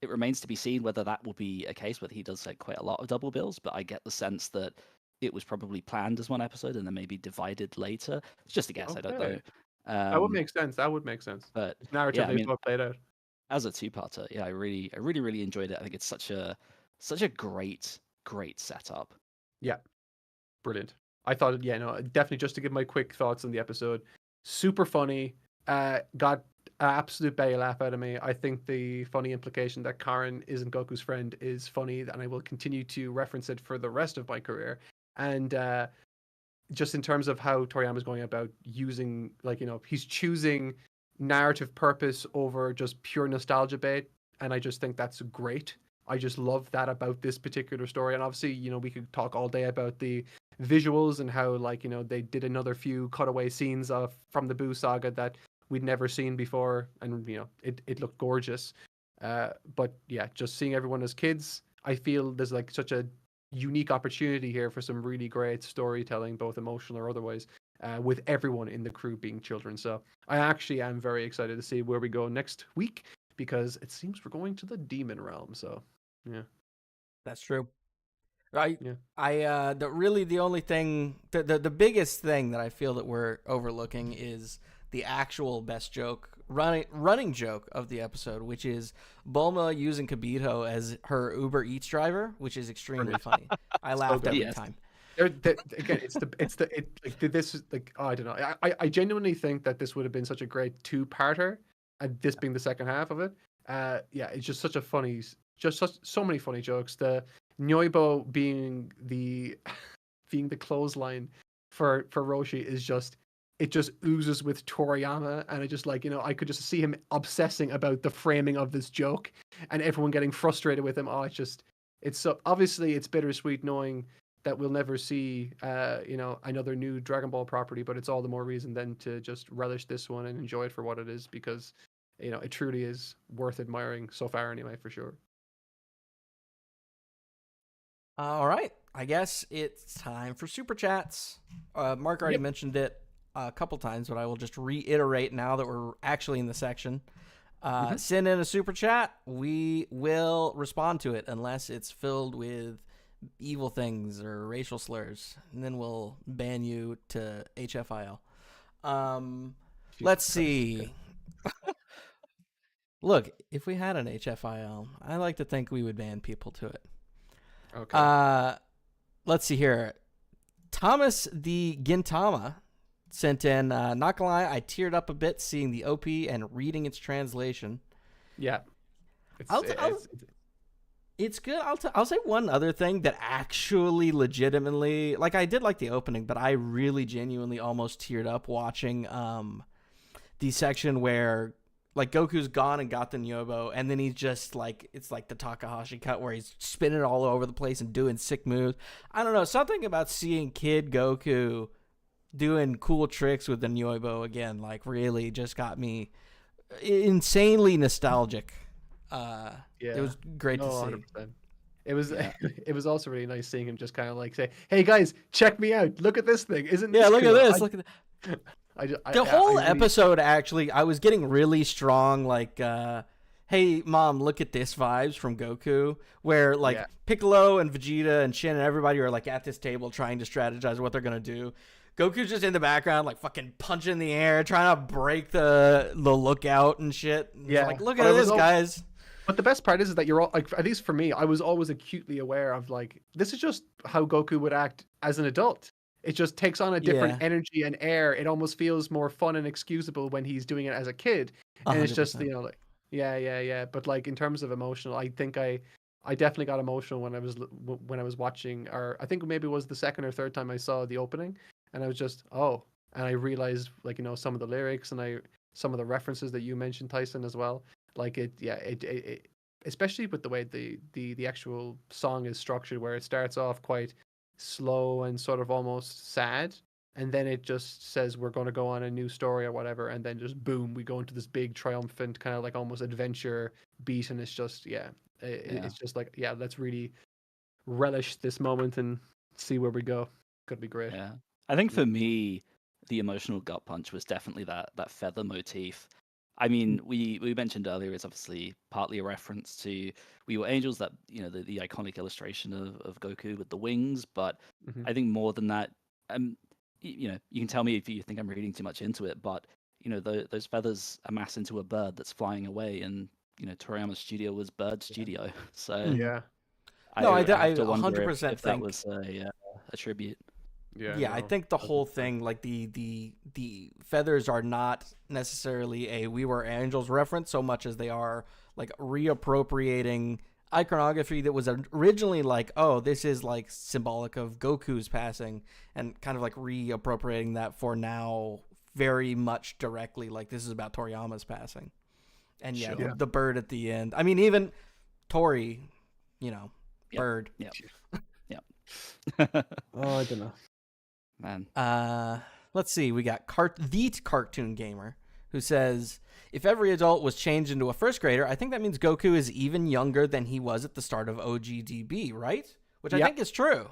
it remains to be seen whether that will be a case, whether he does like quite a lot of double bills, but I get the sense that it was probably planned as one episode and then maybe divided later. It's just a guess, I don't know. Okay. That would make sense. That would make sense. But It's yeah, I narratively mean, well played out. as a two-parter, yeah, I really enjoyed it. I think it's such a great setup. Yeah. Brilliant. I thought, yeah, no, definitely just to give my quick thoughts on the episode. Super funny. Got an absolute belly laugh out of me. I think the funny implication that Karen isn't Goku's friend is funny, and I will continue to reference it for the rest of my career. And just in terms of how Toriyama's going about using, like, he's choosing narrative purpose over just pure nostalgia bait. And I just think that's great. I just love that about this particular story. And obviously, we could talk all day about the visuals and how, like, they did another few cutaway scenes from the Boo saga that we'd never seen before. And, it looked gorgeous. But yeah, just seeing everyone as kids, I feel there's like such a unique opportunity here for some really great storytelling, both emotional or otherwise, with everyone in the crew being children. So I actually am very excited to see where we go next week, because it seems we're going to the demon realm. So yeah, That's true. I yeah. the only thing, the biggest thing that I feel that we're overlooking is the actual best joke, running joke of the episode, which is Bulma using Kibito as her Uber Eats driver, which is extremely funny. I laughed every Yes. time. Again, this is like, oh, I don't know. I genuinely think that this would have been such a great two-parter, and this being the second half of it. Yeah, it's just such a funny, so many funny jokes. The Nyoibo being the being the clothesline for Roshi is just it just oozes with Toriyama, and I just like, I could just see him obsessing about the framing of this joke, and everyone getting frustrated with him. Oh, it's so obviously it's bittersweet knowing that we'll never see, another new Dragon Ball property, but it's all the more reason then to just relish this one and enjoy it for what it is, because, it truly is worth admiring so far anyway, for sure. All right, I guess it's time for super chats. Mark already mentioned it a couple times, but I will just reiterate now that we're actually in the section. Send in a super chat. We will respond to it unless it's filled with evil things or racial slurs, and then we'll ban you to HFIL. Let's see. Look, if we had an HFIL, I like to think we would ban people to it. Okay. Let's see here. Thomas the Gintama sent in, not gonna lie, I teared up a bit seeing the OP and reading its translation. Yeah. It's good. I'll say one other thing that actually legitimately, like, I did like the opening, but I really genuinely almost teared up watching the section where, like, Goku's gone and got the Nyobo, and then he's just like, it's like the Takahashi cut where he's spinning all over the place and doing sick moves. I don't know, something about seeing Kid Goku doing cool tricks with the Nyoibo again, like, really just got me insanely nostalgic. It was great to see. 100%. It was it was also really nice seeing him just kind of like say, "Hey guys, check me out! Look at this thing! Isn't this look cool?" at this! Look at that! The whole episode, actually, I was getting really strong, like, hey, Mom, look at this vibes from Goku, where, like, Piccolo and Vegeta and Shin and everybody are, like, at this table trying to strategize what they're going to do. Goku's just in the background, like, fucking punching the air, trying to break the lookout and shit. And like, look at this, guys. But the best part is that you're all, like, at least for me, I was always acutely aware of, like, this is just how Goku would act as an adult. It just takes on a different energy and air. It almost feels more fun and excusable when he's doing it as a kid. And 100%. It's just, like, yeah. But, like, in terms of emotional, I think I definitely got emotional when I was watching, or I think maybe it was the second or third time I saw the opening, and I was just, and I realized, like, some of the lyrics and some of the references that you mentioned, Tyson, as well. Like, it especially with the way the actual song is structured, where it starts off quite slow and sort of almost sad, and then it just says we're going to go on a new story or whatever, and then just boom, we go into this big triumphant kind of like almost adventure beat, and it's just it's just like, let's really relish this moment and see where we go. Could be great. Yeah, I think for me, the emotional gut punch was definitely that feather motif. I mean, we mentioned earlier, it's obviously partly a reference to We Were Angels, that, the iconic illustration of Goku with the wings, but I think more than that, you can tell me if you think I'm reading too much into it, but those feathers amass into a bird that's flying away, and Toriyama's studio was Bird Studio, so Yeah. I have to wonder 100% if think that was a tribute. I think the whole thing, like, the feathers are not necessarily a We Were Angels reference so much as they are, like, reappropriating iconography that was originally like, oh, this is, like, symbolic of Goku's passing, and kind of, like, reappropriating that for now very much directly, like, this is about Toriyama's passing. And the bird at the end. I mean, even Tori, bird. Yeah. Oh, I don't know. Man. Let's see. We got the Cartoon Gamer, who says, if every adult was changed into a first grader, I think that means Goku is even younger than he was at the start of OGDB, right? Which I think is true.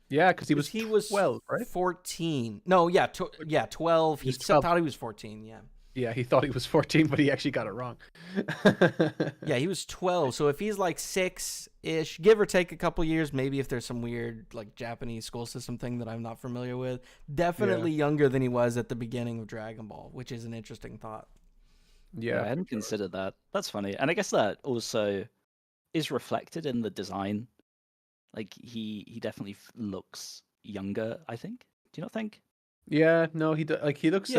Yeah, because he was 12, right? 14. No, 12. He thought he was 14, yeah. Yeah, he thought he was 14, but he actually got it wrong. Yeah, he was 12. So if he's like 6-ish, give or take a couple years, maybe if there's some weird, like, Japanese school system thing that I'm not familiar with, definitely younger than he was at the beginning of Dragon Ball, which is an interesting thought. Yeah, I hadn't considered that. That's funny. And I guess that also is reflected in the design. Like, he definitely looks younger, I think. Do you not think? Yeah, no, he looks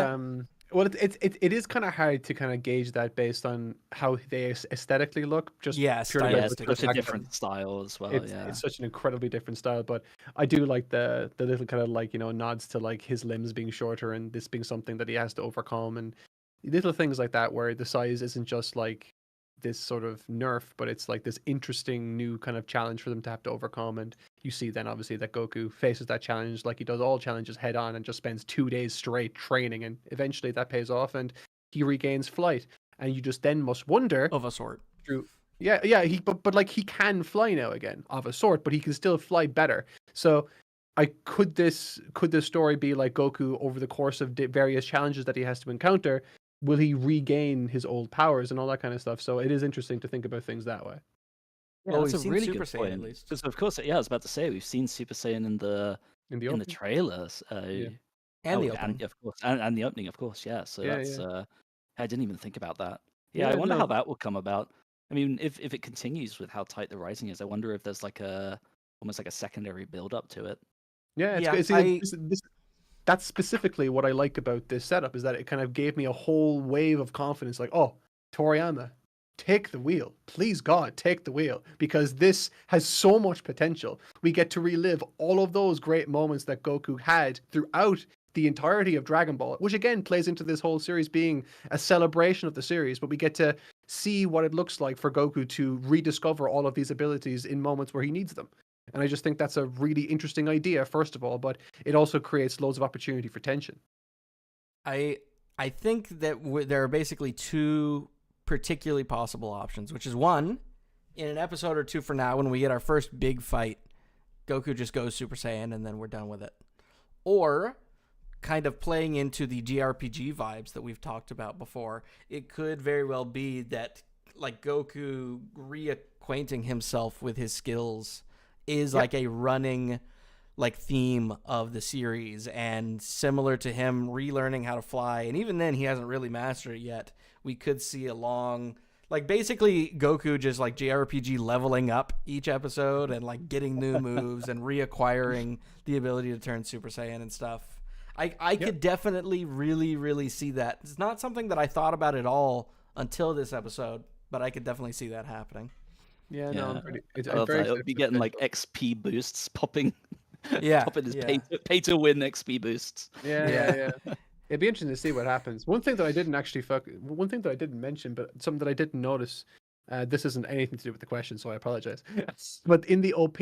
Well, it is kind of hard to kind of gauge that based on how they aesthetically look, just Yeah, purely by Yeah, it's the such a stylistically. fact that different style as well. it's Yeah. it's such an incredibly different style. But I do like the little kind of like, nods to like his limbs being shorter and this being something that he has to overcome, and little things like that where the size isn't just like this sort of nerf, but it's like this interesting new kind of challenge for them to have to overcome. And you see then obviously that Goku faces that challenge like he does all challenges head on and just spends 2 days straight training, and eventually that pays off and he regains flight. And you just then must wonder Of a sort. through, yeah, but like he can fly now again of a sort, but he can still fly better. So could this story be like Goku over the course of various challenges that he has to encounter? Will he regain his old powers and all that kind of stuff? So it is interesting to think about things that way. Yeah, Well, that's we've a seen really Super good Saiyan at point. least. Because of course, yeah, I was about to say we've seen Super Saiyan in the In the open. trailers. Yeah. And the And opening. of course, and the opening, of course, yeah. So Yeah, that's yeah. I didn't even think about that. Yeah, I Yeah, wonder how no. that will come about. I mean, if it continues with how tight the writing is, I wonder if there's like almost like a secondary build up to it. Yeah, it's Yeah, good. See, that's specifically what I like about this setup, is that it kind of gave me a whole wave of confidence. Like, oh, Toriyama, take the wheel. Please, God, take the wheel. Because this has so much potential. We get to relive all of those great moments that Goku had throughout the entirety of Dragon Ball, which again plays into this whole series being a celebration of the series, but we get to see what it looks like for Goku to rediscover all of these abilities in moments where he needs them. And I just think that's a really interesting idea, first of all, but it also creates loads of opportunity for tension. I think that there are basically two particularly possible options, which is one, in an episode or two from now, when we get our first big fight, Goku just goes Super Saiyan and then we're done with it. Or, kind of playing into the JRPG vibes that we've talked about before, it could very well be that like Goku reacquainting himself with his skills is like a running like theme of the series, and similar to him relearning how to fly, and even then he hasn't really mastered it yet. We could see a long, like basically Goku just like JRPG leveling up each episode and like getting new moves and reacquiring the ability to turn Super Saiyan and stuff. I could definitely really see that. It's not something that I thought about at all until this episode, but I could definitely see that happening. Yeah, no, I'm pretty. I I'm love very that. It'll excited be for the getting like potential. XP boosts popping, Yeah, popping his yeah. pay to win XP boosts. Yeah. It'd be interesting to see what happens. One thing that I didn't actually one thing that I didn't mention, but something that I didn't notice. This isn't anything to do with the question, so I apologize. But in the OP,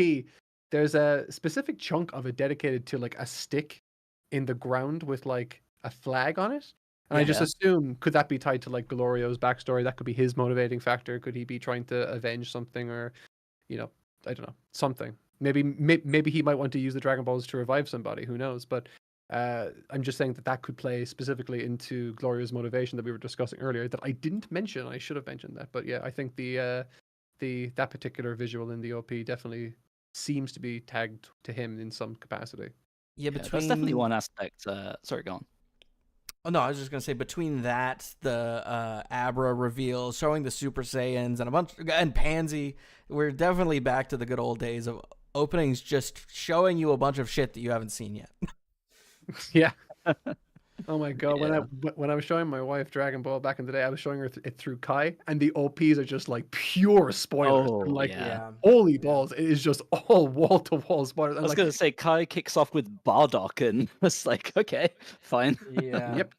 there's a specific chunk of it dedicated to like a stick in the ground with like a flag on it. And I just Yeah. assume, could that be tied to like Glorio's backstory? That could be his motivating factor. Could he be trying to avenge something, or, I don't know, something. Maybe he might want to use the Dragon Balls to revive somebody. Who knows? But I'm just saying that could play specifically into Glorio's motivation that we were discussing earlier. That I didn't mention. I should have mentioned that. But yeah, I think that particular visual in the OP definitely seems to be tagged to him in some capacity. Yeah, That's definitely between one aspect. Sorry, go on. Oh no, I was just gonna say between that, the Abra reveal, showing the Super Saiyans, and Pansy, we're definitely back to the good old days of openings just showing you a bunch of shit that you haven't seen yet. Yeah. Oh my God! Yeah. When I was showing my wife Dragon Ball back in the day, I was showing her it through Kai, and the OPs are just like pure spoilers. Oh, I'm like, yeah. holy balls! It is just all wall to wall spoilers. I I'm was like, gonna say Kai kicks off with Bardock, and it's like, okay, fine. Yeah. yep.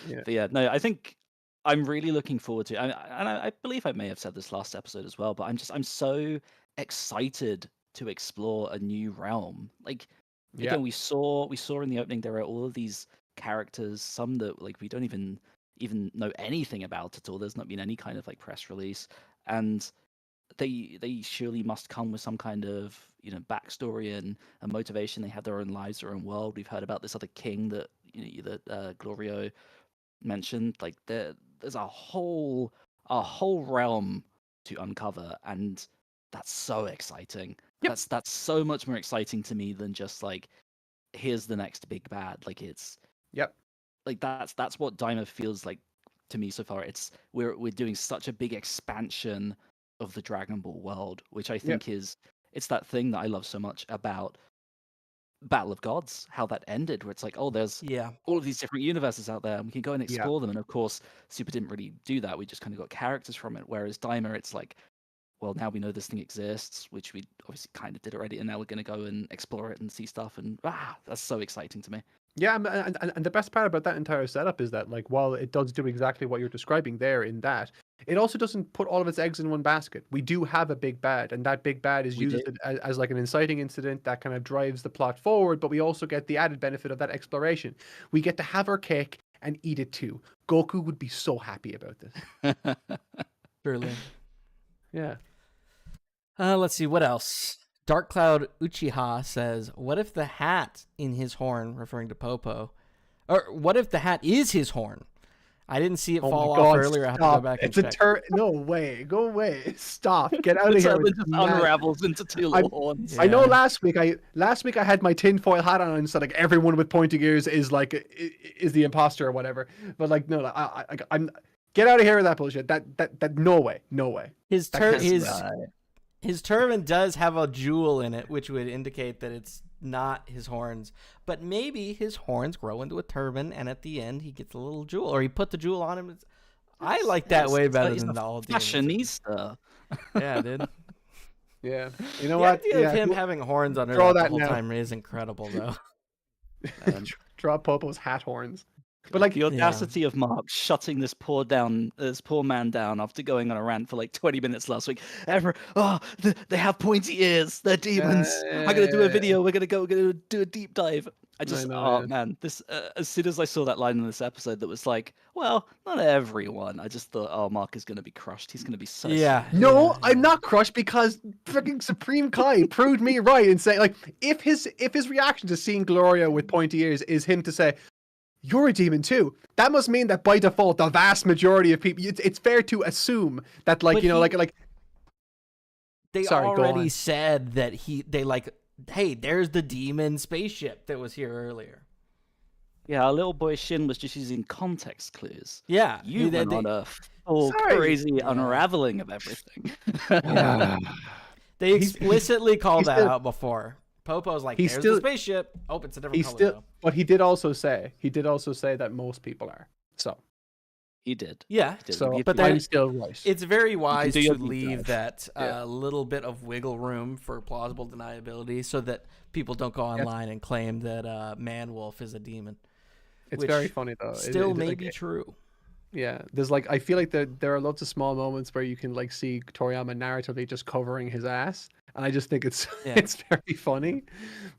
Yeah. But yeah, no, I think I'm really looking forward to. I believe I may have said this last episode as well, but I'm so excited to explore a new realm. Like Yeah. again, we saw in the opening there are all of these characters, some that like we don't even know anything about at all. There's not been any kind of like press release, and they surely must come with some kind of backstory and a motivation. They have their own lives, their own world. We've heard about this other king that that Glorio mentioned. Like there's a whole realm to uncover, and that's so exciting. Yep. That's so much more exciting to me than just like here's the next big bad. Like it's Yep. like that's what Daima feels like to me so far. It's we're doing such a big expansion of the Dragon Ball world, which I think is it's that thing that I love so much about Battle of Gods, how that ended, where it's like, oh, there's Yeah. all of these different universes out there, and we can go and Yeah. explore them. And of course, Super didn't really do that. We just kind of got characters from it. Whereas Daima, it's like, well, now we know this thing exists, which we obviously kind of did already, and now we're going to go and explore it and see stuff. And that's so exciting to me. Yeah, and the best part about that entire setup is that, like, while it does do exactly what you're describing there in that, it also doesn't put all of its eggs in one basket. We do have a big bad, and that big bad is We used did. as like an inciting incident that kind of drives the plot forward, but we also get the added benefit of that exploration. We get to have our cake and eat it too. Goku would be so happy about this. Truly. Yeah. Let's see what else. Dark Cloud Uchiha says, "What if the hat in his horn," referring to Popo, or what if the hat is his horn? I didn't see it Oh fall my off God, earlier. I have to go stop. back and It's check. No way. Go away. Stop. Get out of It's here. like with it just mad- unravels into two little horns. I know Yeah. last week I had my tinfoil hat on and said like everyone with pointy ears is the imposter or whatever. But like no, I'm get out of here with that bullshit. That no way. His That can't be his turban does have a jewel in it, which would indicate that it's not his horns. But maybe his horns grow into a turban, and at the end he gets a little jewel, or he put the jewel on him. I like that way better He's than a all demons. fashionista. Yeah, dude. Yeah. You know The what? idea Yeah. of him having horns under Draw that the that whole now. time is incredible, though. Draw Popo's hat horns. But like The audacity of Mark shutting this poor man down after going on a rant for like 20 minutes last week. They have pointy ears. They're demons. I'm gonna do a video. We're gonna do a deep dive. Man, this as soon as I saw that line in this episode, that was like, well, not everyone. I just thought, oh, Mark is gonna be crushed. He's gonna be so Yeah. sad. No, Yeah. I'm not crushed because freaking Supreme Kai proved me right and say like if his reaction to seeing Gloria with pointy ears is him to say, "You're a demon too," that must mean that by default the vast majority of people, it's fair to assume that like But you know he- like They Sorry, go already on. said that they like, hey, there's the demon spaceship that was here earlier. Yeah, our little boy Shin was just using context clues. Yeah. You they- went they- on a full Sorry. crazy Yeah. unraveling of everything. They explicitly called that still- out before. Popo's like, He's there's still- the spaceship. Oh, it's a different He color, still, though. but he did also say that most people are. So He did. Yeah. He did. so But I'm then- still right. It's very wise do to your deep leave dive. that Yeah. little bit of wiggle room for plausible deniability so that people don't go online and claim that Man-Wolf is a demon. It's which very funny though. Still may like, be true. Yeah, there's like I feel like there are lots of small moments where you can like see Toriyama narratively just covering his ass, and I just think it's Yeah. it's very funny,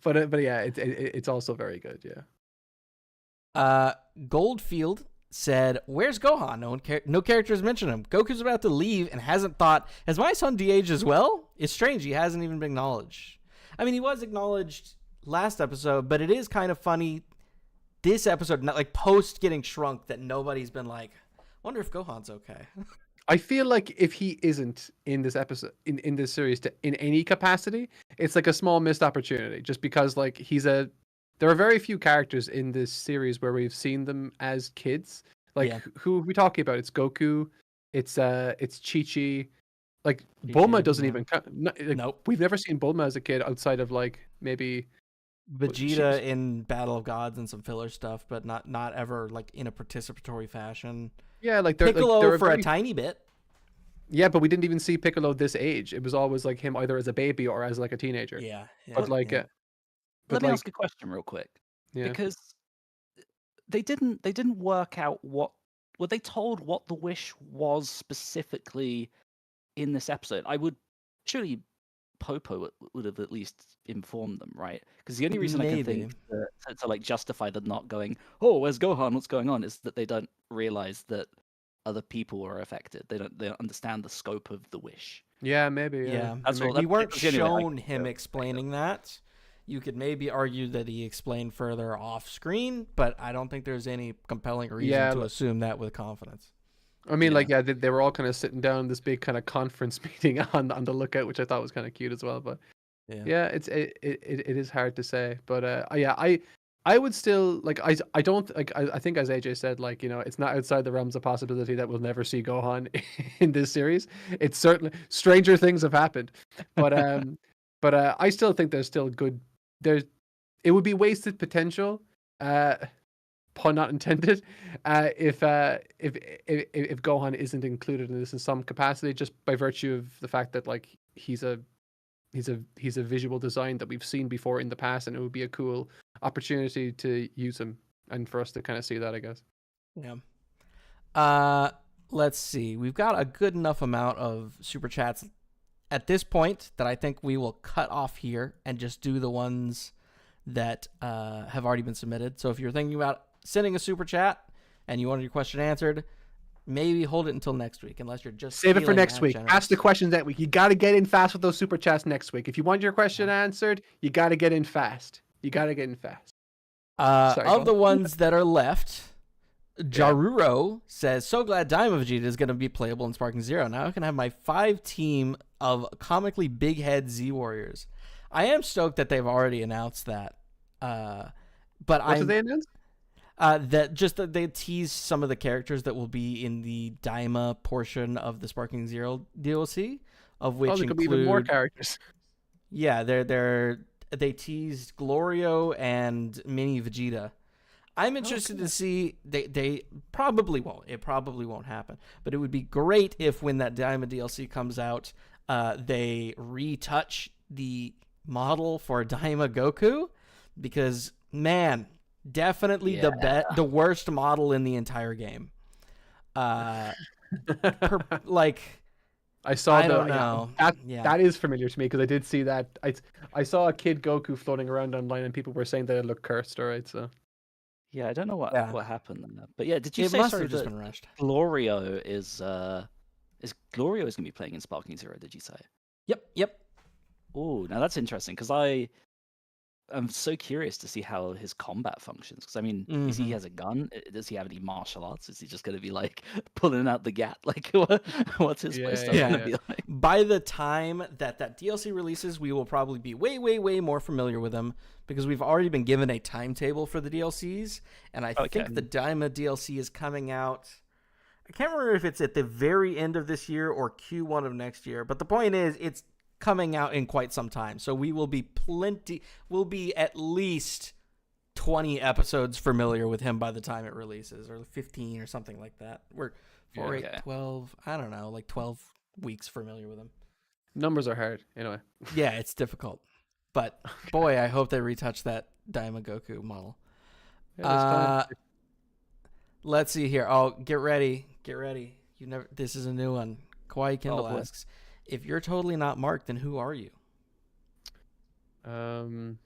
but yeah, it's also very good. Yeah. Goldfield said, "Where's Gohan? No characters mention him. Goku's about to leave and hasn't thought, has my son de-aged as well? It's strange he hasn't even been acknowledged. I mean, he was acknowledged last episode, but it is kind of funny this episode, not like post getting shrunk, that nobody's been like, wonder if Gohan's okay." I feel like if he isn't in this episode in this series in any capacity, it's like a small missed opportunity. Just because like there are very few characters in this series where we've seen them as kids. Like Yeah. who are we talking about? It's Goku, it's Chi-Chi. Like Chi-Chi, Bulma doesn't yeah. even count. Nope. We've never seen Bulma as a kid outside of like maybe Vegeta in Battle of Gods and some filler stuff, but not ever like in a participatory fashion. yeah, like there Piccolo there are for a very- tiny bit. Yeah, but we didn't even see Piccolo this age. It was always like him either as a baby or as like a teenager. Yeah. But like yeah. but Let me like ask a question real quick. yeah. Because they didn't work out were they told what the wish was specifically in this episode? I would surely Popo would have at least informed them, right? Because the only reason I can think to like justify them not going, oh, where's Gohan? What's going on? Is that they don't realize that other people were affected. They don't understand the scope of the wish. Yeah, maybe. Yeah, That's all- we weren't that's the only way I shown can him go. explaining that. You could maybe argue that he explained further off screen, but I don't think there's any compelling reason Yeah, to but- assume that with confidence. I mean, Yeah. like, yeah, they were all kind of sitting down in this big kind of conference meeting on the lookout, which I thought was kind of cute as well. But yeah, it is hard to say. But yeah, I would still like I don't like I think as AJ said, like, you know, it's not outside the realms of possibility that we'll never see Gohan in this series. It's certainly stranger things have happened, but I still think there's still good it would be wasted potential. Pun not intended. If Gohan isn't included in this in some capacity, just by virtue of the fact that like he's a visual design that we've seen before in the past, and it would be a cool opportunity to use him and for us to kind of see that, I guess. Yeah. Let's see. We've got a good enough amount of super chats at this point that I think we will cut off here and just do the ones that have already been submitted. So if you're thinking about sending a super chat and you wanted your question answered, maybe hold it until next week, unless you're just save it for next week. Generous. Ask the questions that week. You got to get in fast with those super chats next week. If you want your question answered, you got to get in fast. Of the ones that are left, Jaruro says, so glad Daima Vegeta is going to be playable in Sparking Zero. Now I can have my 5 team of comically big head Z Warriors. I am stoked that they've already announced that. But what did they announce? That they tease some of the characters that will be in the Daima portion of the Sparking Zero DLC, of which there could be even more characters. Yeah, they teased Glorio and Mini Vegeta. I'm interested to see. They probably won't. It probably won't happen. But it would be great if when that Daima DLC comes out, they retouch the model for Daima Goku, because man, definitely the worst model in the entire game. I saw. I don't know. That is familiar to me because I did see that. I saw a Kid Goku floating around online, and people were saying that it looked cursed. All right, so. Yeah, I don't know what happened there. But yeah, did you say must have just been rushed? Glorio is going to be playing in Sparking Zero, did you say? Yep. Oh, now that's interesting, because I'm so curious to see how his combat functions. Because I mean, is he has a gun? Does he have any martial arts? Is he just going to be like pulling out the gat? Like, what's his playstyle going to be like? By the time that DLC releases, we will probably be way, way, way more familiar with him, because we've already been given a timetable for the DLCs, and I think the Daima DLC is coming out. I can't remember if it's at the very end of this year or Q1 of next year, but the point is, it's coming out in quite some time, so we'll be at least 20 episodes familiar with him by the time it releases, or 15 or something like that. We're 12, I don't know, like 12 weeks familiar with him. Numbers are hard anyway. Yeah, it's difficult, but boy, I hope they retouch that Daima Goku model. Let's see here. Oh, get ready. This is a new one. Kawaii Kindle asks, if you're totally not Mark, then who are you? The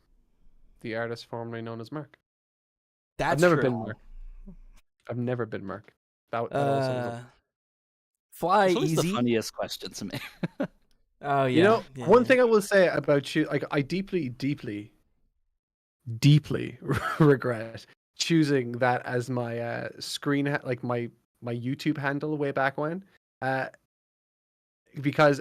artist formerly known as Mark. I've never been Mark. That also Fly it's easy. The funniest question to me. Oh yeah. One thing I will say about you, like, I deeply, deeply, deeply regret choosing that as my like my YouTube handle way back when, because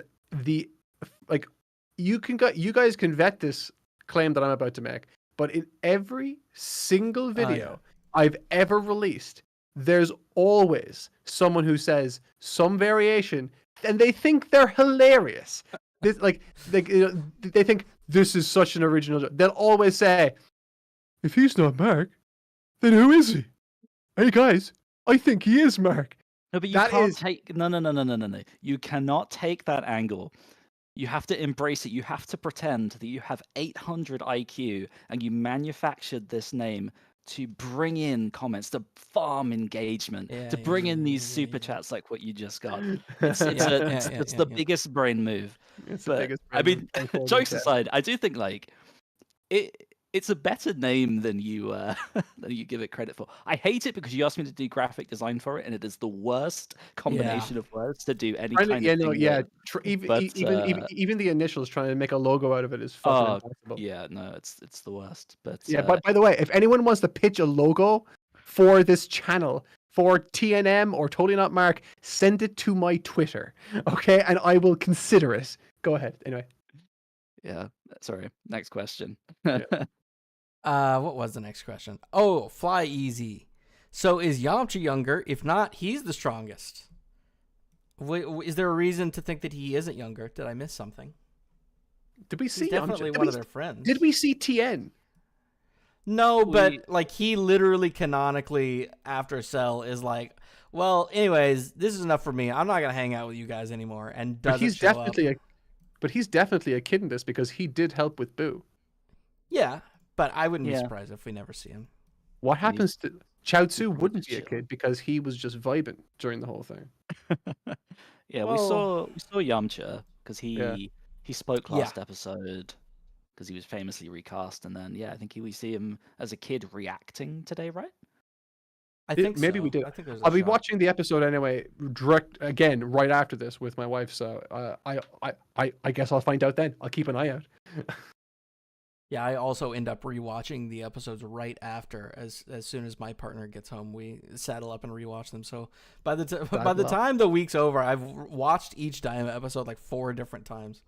you guys can vet this claim that I'm about to make, but in every single video I've ever released, there's always someone who says some variation, and they think they're hilarious. They think this is such an original joke. They'll always say, if he's not Mark, then who is he? Hey guys, I think he is Mark. No, but you can't take... No. You cannot take that angle. You have to embrace it. You have to pretend that you have 800 IQ and you manufactured this name to bring in comments, to farm engagement, to bring in these super chats like what you just got. It's the biggest brain move. I mean, jokes aside, I do think like it's a better name than you give it credit for. I hate it because you asked me to do graphic design for it, and it is the worst combination of words to do any kind of thing. Even the initials trying to make a logo out of it is fucking impossible. Yeah, no, it's the worst. But but by the way, if anyone wants to pitch a logo for this channel, for TNM or Totally Not Mark, send it to my Twitter, okay, and I will consider it. Go ahead. Anyway. Yeah. Sorry. Next question. What was the next question? Oh, Fly Easy. So is Yamcha younger? If not, he's the strongest. Is there a reason to think that he isn't younger? Did I miss something? Did we see he's definitely Yamcha? One of their friends. Did we see TN? No, but like he literally canonically after Cell is like, well, anyways, this is enough for me. I'm not gonna hang out with you guys anymore, and doesn't show up. But he's definitely a kid in this because he did help with Boo. Yeah, but I wouldn't be surprised if we never see him. What happens to Chaozu wouldn't be a kid because he was just vibing during the whole thing. Yeah, we saw Yamcha because he spoke last episode because he was famously recast, and then I think we see him as a kid reacting today, right? I think maybe so. we did. I think I'll be watching the episode anyway, right after this with my wife. So I guess I'll find out then. I'll keep an eye out. Yeah, I also end up rewatching the episodes right after. As soon as my partner gets home, we saddle up and rewatch them. So by the time the week's over, I've watched each Daima episode like 4 different times.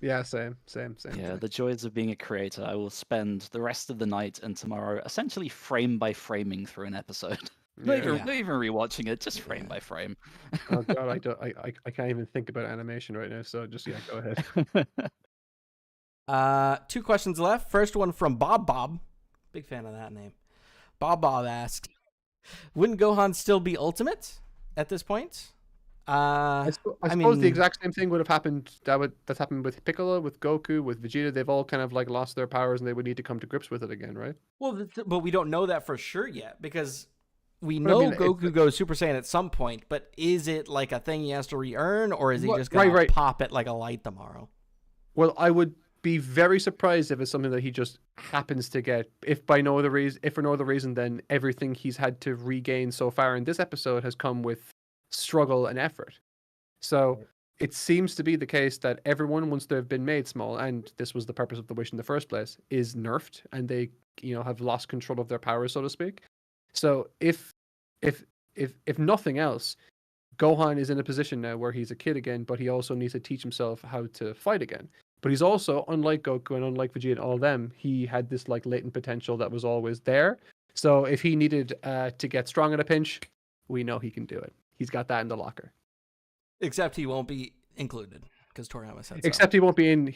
Yeah, same. Yeah, the joys of being a creator. I will spend the rest of the night and tomorrow essentially frame by framing through an episode. Not even rewatching it, just frame by frame. Oh god, I can't even think about animation right now. So just go ahead. 2 questions left. First one from Bob. Big fan of that name. Bob asks, wouldn't Gohan still be ultimate at this point? I suppose the exact same thing would have happened. That's happened with Piccolo, with Goku, with Vegeta. They've all kind of like lost their powers, and they would need to come to grips with it again, right? Well, but we don't know that for sure yet because we know Goku goes Super Saiyan at some point. But is it like a thing he has to re-earn, or is he just gonna pop it like a light tomorrow? Well, I would be very surprised if it's something that he just happens to get. If for no other reason, then everything he's had to regain so far in this episode has come with struggle and effort. So it seems to be the case that everyone, once they've been made small, and this was the purpose of the wish in the first place, is nerfed, and they have lost control of their powers, so to speak. So if nothing else, Gohan is in a position now where he's a kid again, but he also needs to teach himself how to fight again. But he's also, unlike Goku and unlike Vegeta and all of them, he had this like latent potential that was always there. So if he needed to get strong in a pinch, we know he can do it. He's got that in the locker. Except he won't be included because Toriyama said so. Except he won't be in.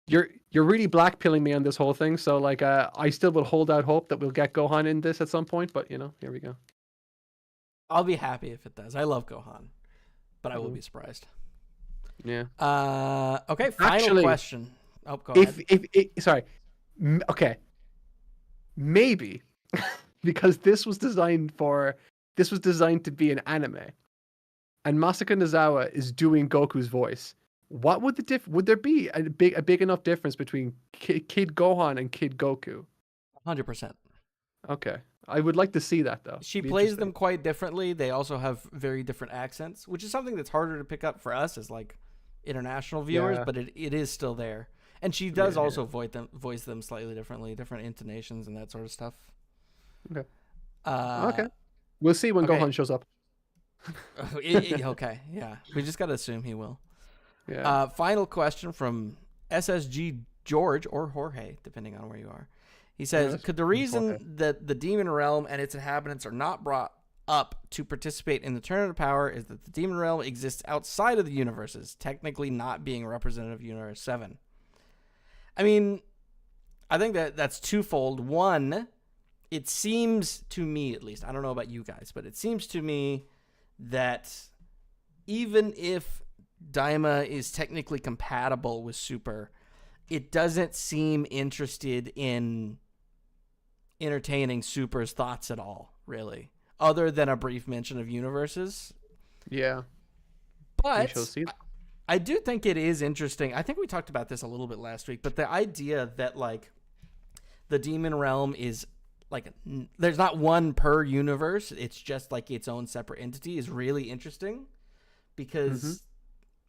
You're really blackpilling me on this whole thing. So like, I still will hold out hope that we'll get Gohan in this at some point. But here we go. I'll be happy if it does. I love Gohan, but I will be surprised. Yeah. Okay. Final question. Oh, go ahead. Okay. Maybe because this was designed to be an anime, and Masaka Nozawa is doing Goku's voice. What would would there be a big enough difference between Kid Gohan and Kid Goku? 100%. Okay, I would like to see that though. She plays them quite differently. They also have very different accents, which is something that's harder to pick up for us as like international viewers, but it is still there. And she does also voice them slightly differently, different intonations and that sort of stuff. Okay. Okay. We'll see when Gohan shows up. Okay, yeah. We just got to assume he will. Yeah. Final question from SSG George or Jorge, depending on where you are. He says, could the reason that the Demon Realm and its inhabitants are not brought up to participate in the Tournament of Power is that the Demon Realm exists outside of the universes, technically not being representative of Universe 7? I mean, I think that's twofold. One, it seems to me, at least, I don't know about you guys, but it seems to me that even if Daima is technically compatible with Super, it doesn't seem interested in entertaining Super's thoughts at all, really, other than a brief mention of universes. Yeah. But I do think it is interesting. I think we talked about this a little bit last week, but the idea that like the Demon Realm is like there's not one per universe, it's just like its own separate entity is really interesting because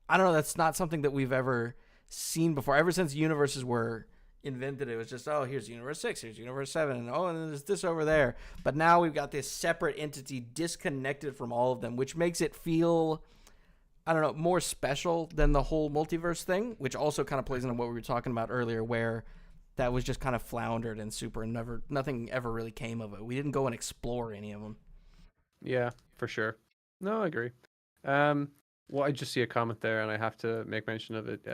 I don't know, that's not something that we've ever seen before. Ever since universes were invented, it was just, oh, here's universe 6, here's universe 7, and oh, and then there's this over there. But now we've got this separate entity disconnected from all of them, which makes it feel, I don't know, more special than the whole multiverse thing, which also kind of plays into what we were talking about earlier, where that was just kind of floundered in Super and nothing ever really came of it. We didn't go and explore any of them. Yeah, for sure. No, I agree. Well, I just see a comment there, and I have to make mention of it.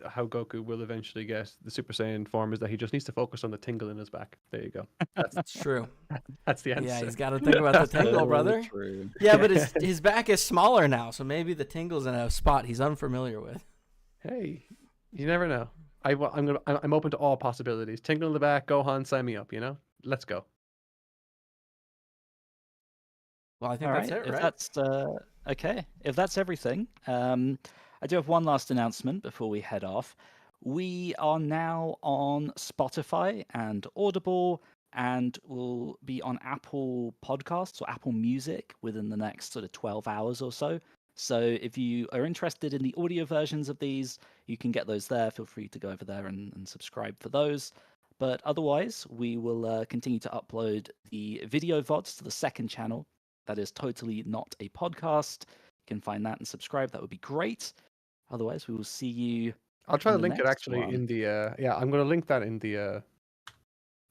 How Goku will eventually get the Super Saiyan form is that he just needs to focus on the tingle in his back. There you go. It's true. That's the answer. Yeah, he's got to think about the tingle, So brother. true. Yeah, but his back is smaller now, so maybe the tingle's in a spot he's unfamiliar with. Hey, you never know. I'm open to all possibilities. Tingle in the back, Gohan, sign me up. Let's go. Well, I think All that's right. it, If right? that's okay, if that's everything, I do have one last announcement before we head off. We are now on Spotify and Audible, and will be on Apple Podcasts or Apple Music within the next sort of 12 hours or so. So if you are interested in the audio versions of these, you can get those there. Feel free to go over there and subscribe for those. But otherwise, we will continue to upload the video VODs to the second channel. That is totally not a podcast. You can find that and subscribe. That would be great. Otherwise, we will see you. I'll try to in the link it next actually one. in the yeah. I'm going to link that in the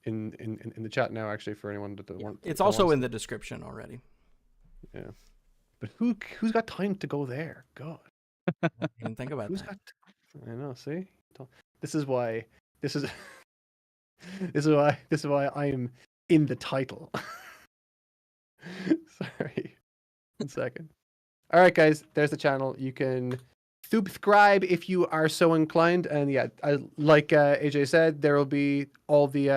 in the chat now actually for anyone that Yeah, wants. it's also in the description already. Yeah, but who's got time to go there? God, I didn't think about who's that. got? I know. See, this is why. This is this is why I'm in the title. Sorry. 1 second. All right, guys. There's the channel. You can subscribe if you are so inclined. And yeah, like AJ said, there will be all the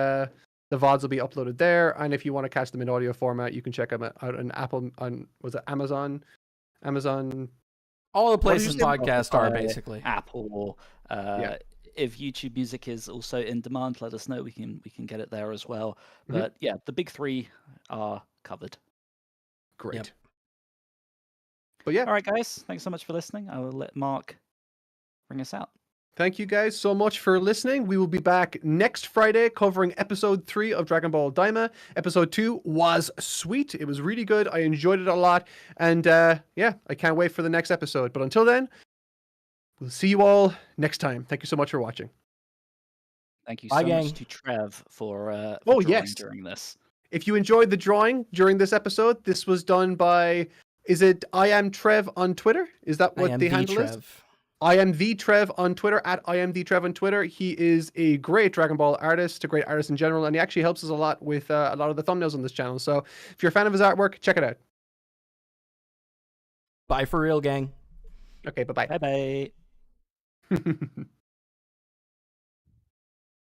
VODs will be uploaded there. And if you want to catch them in audio format, you can check them out on Apple. Was it Amazon? Amazon. All the What did places you say? podcasts are Spotify, basically. Apple. Yeah. If YouTube Music is also in demand, let us know. We can get it there as well. Mhm. But yeah, the big three are covered. Great. Yep. But yeah, All right, guys. Thanks so much for listening. I will let Mark bring us out. thank you guys so much for listening. We will be back next Friday covering episode 3 of Dragon Ball Daima. Episode 2 was sweet. It was really good. I enjoyed it a lot. And yeah, I can't wait for the next episode. But until then, we'll see you all next time. Thank you so much for watching. Thank you Bye, so gang. much to Trev for Oh, drawing yes. during this. If you enjoyed the drawing during this episode, this was done by, is it I am Trev on Twitter? Is that what the handle is? I am the Trev on Twitter, at I am the Trev on Twitter. He is a great Dragon Ball artist, a great artist in general, and he actually helps us a lot with a lot of the thumbnails on this channel. So if you're a fan of his artwork, check it out. Bye for real, gang. Okay, bye-bye. Bye bye.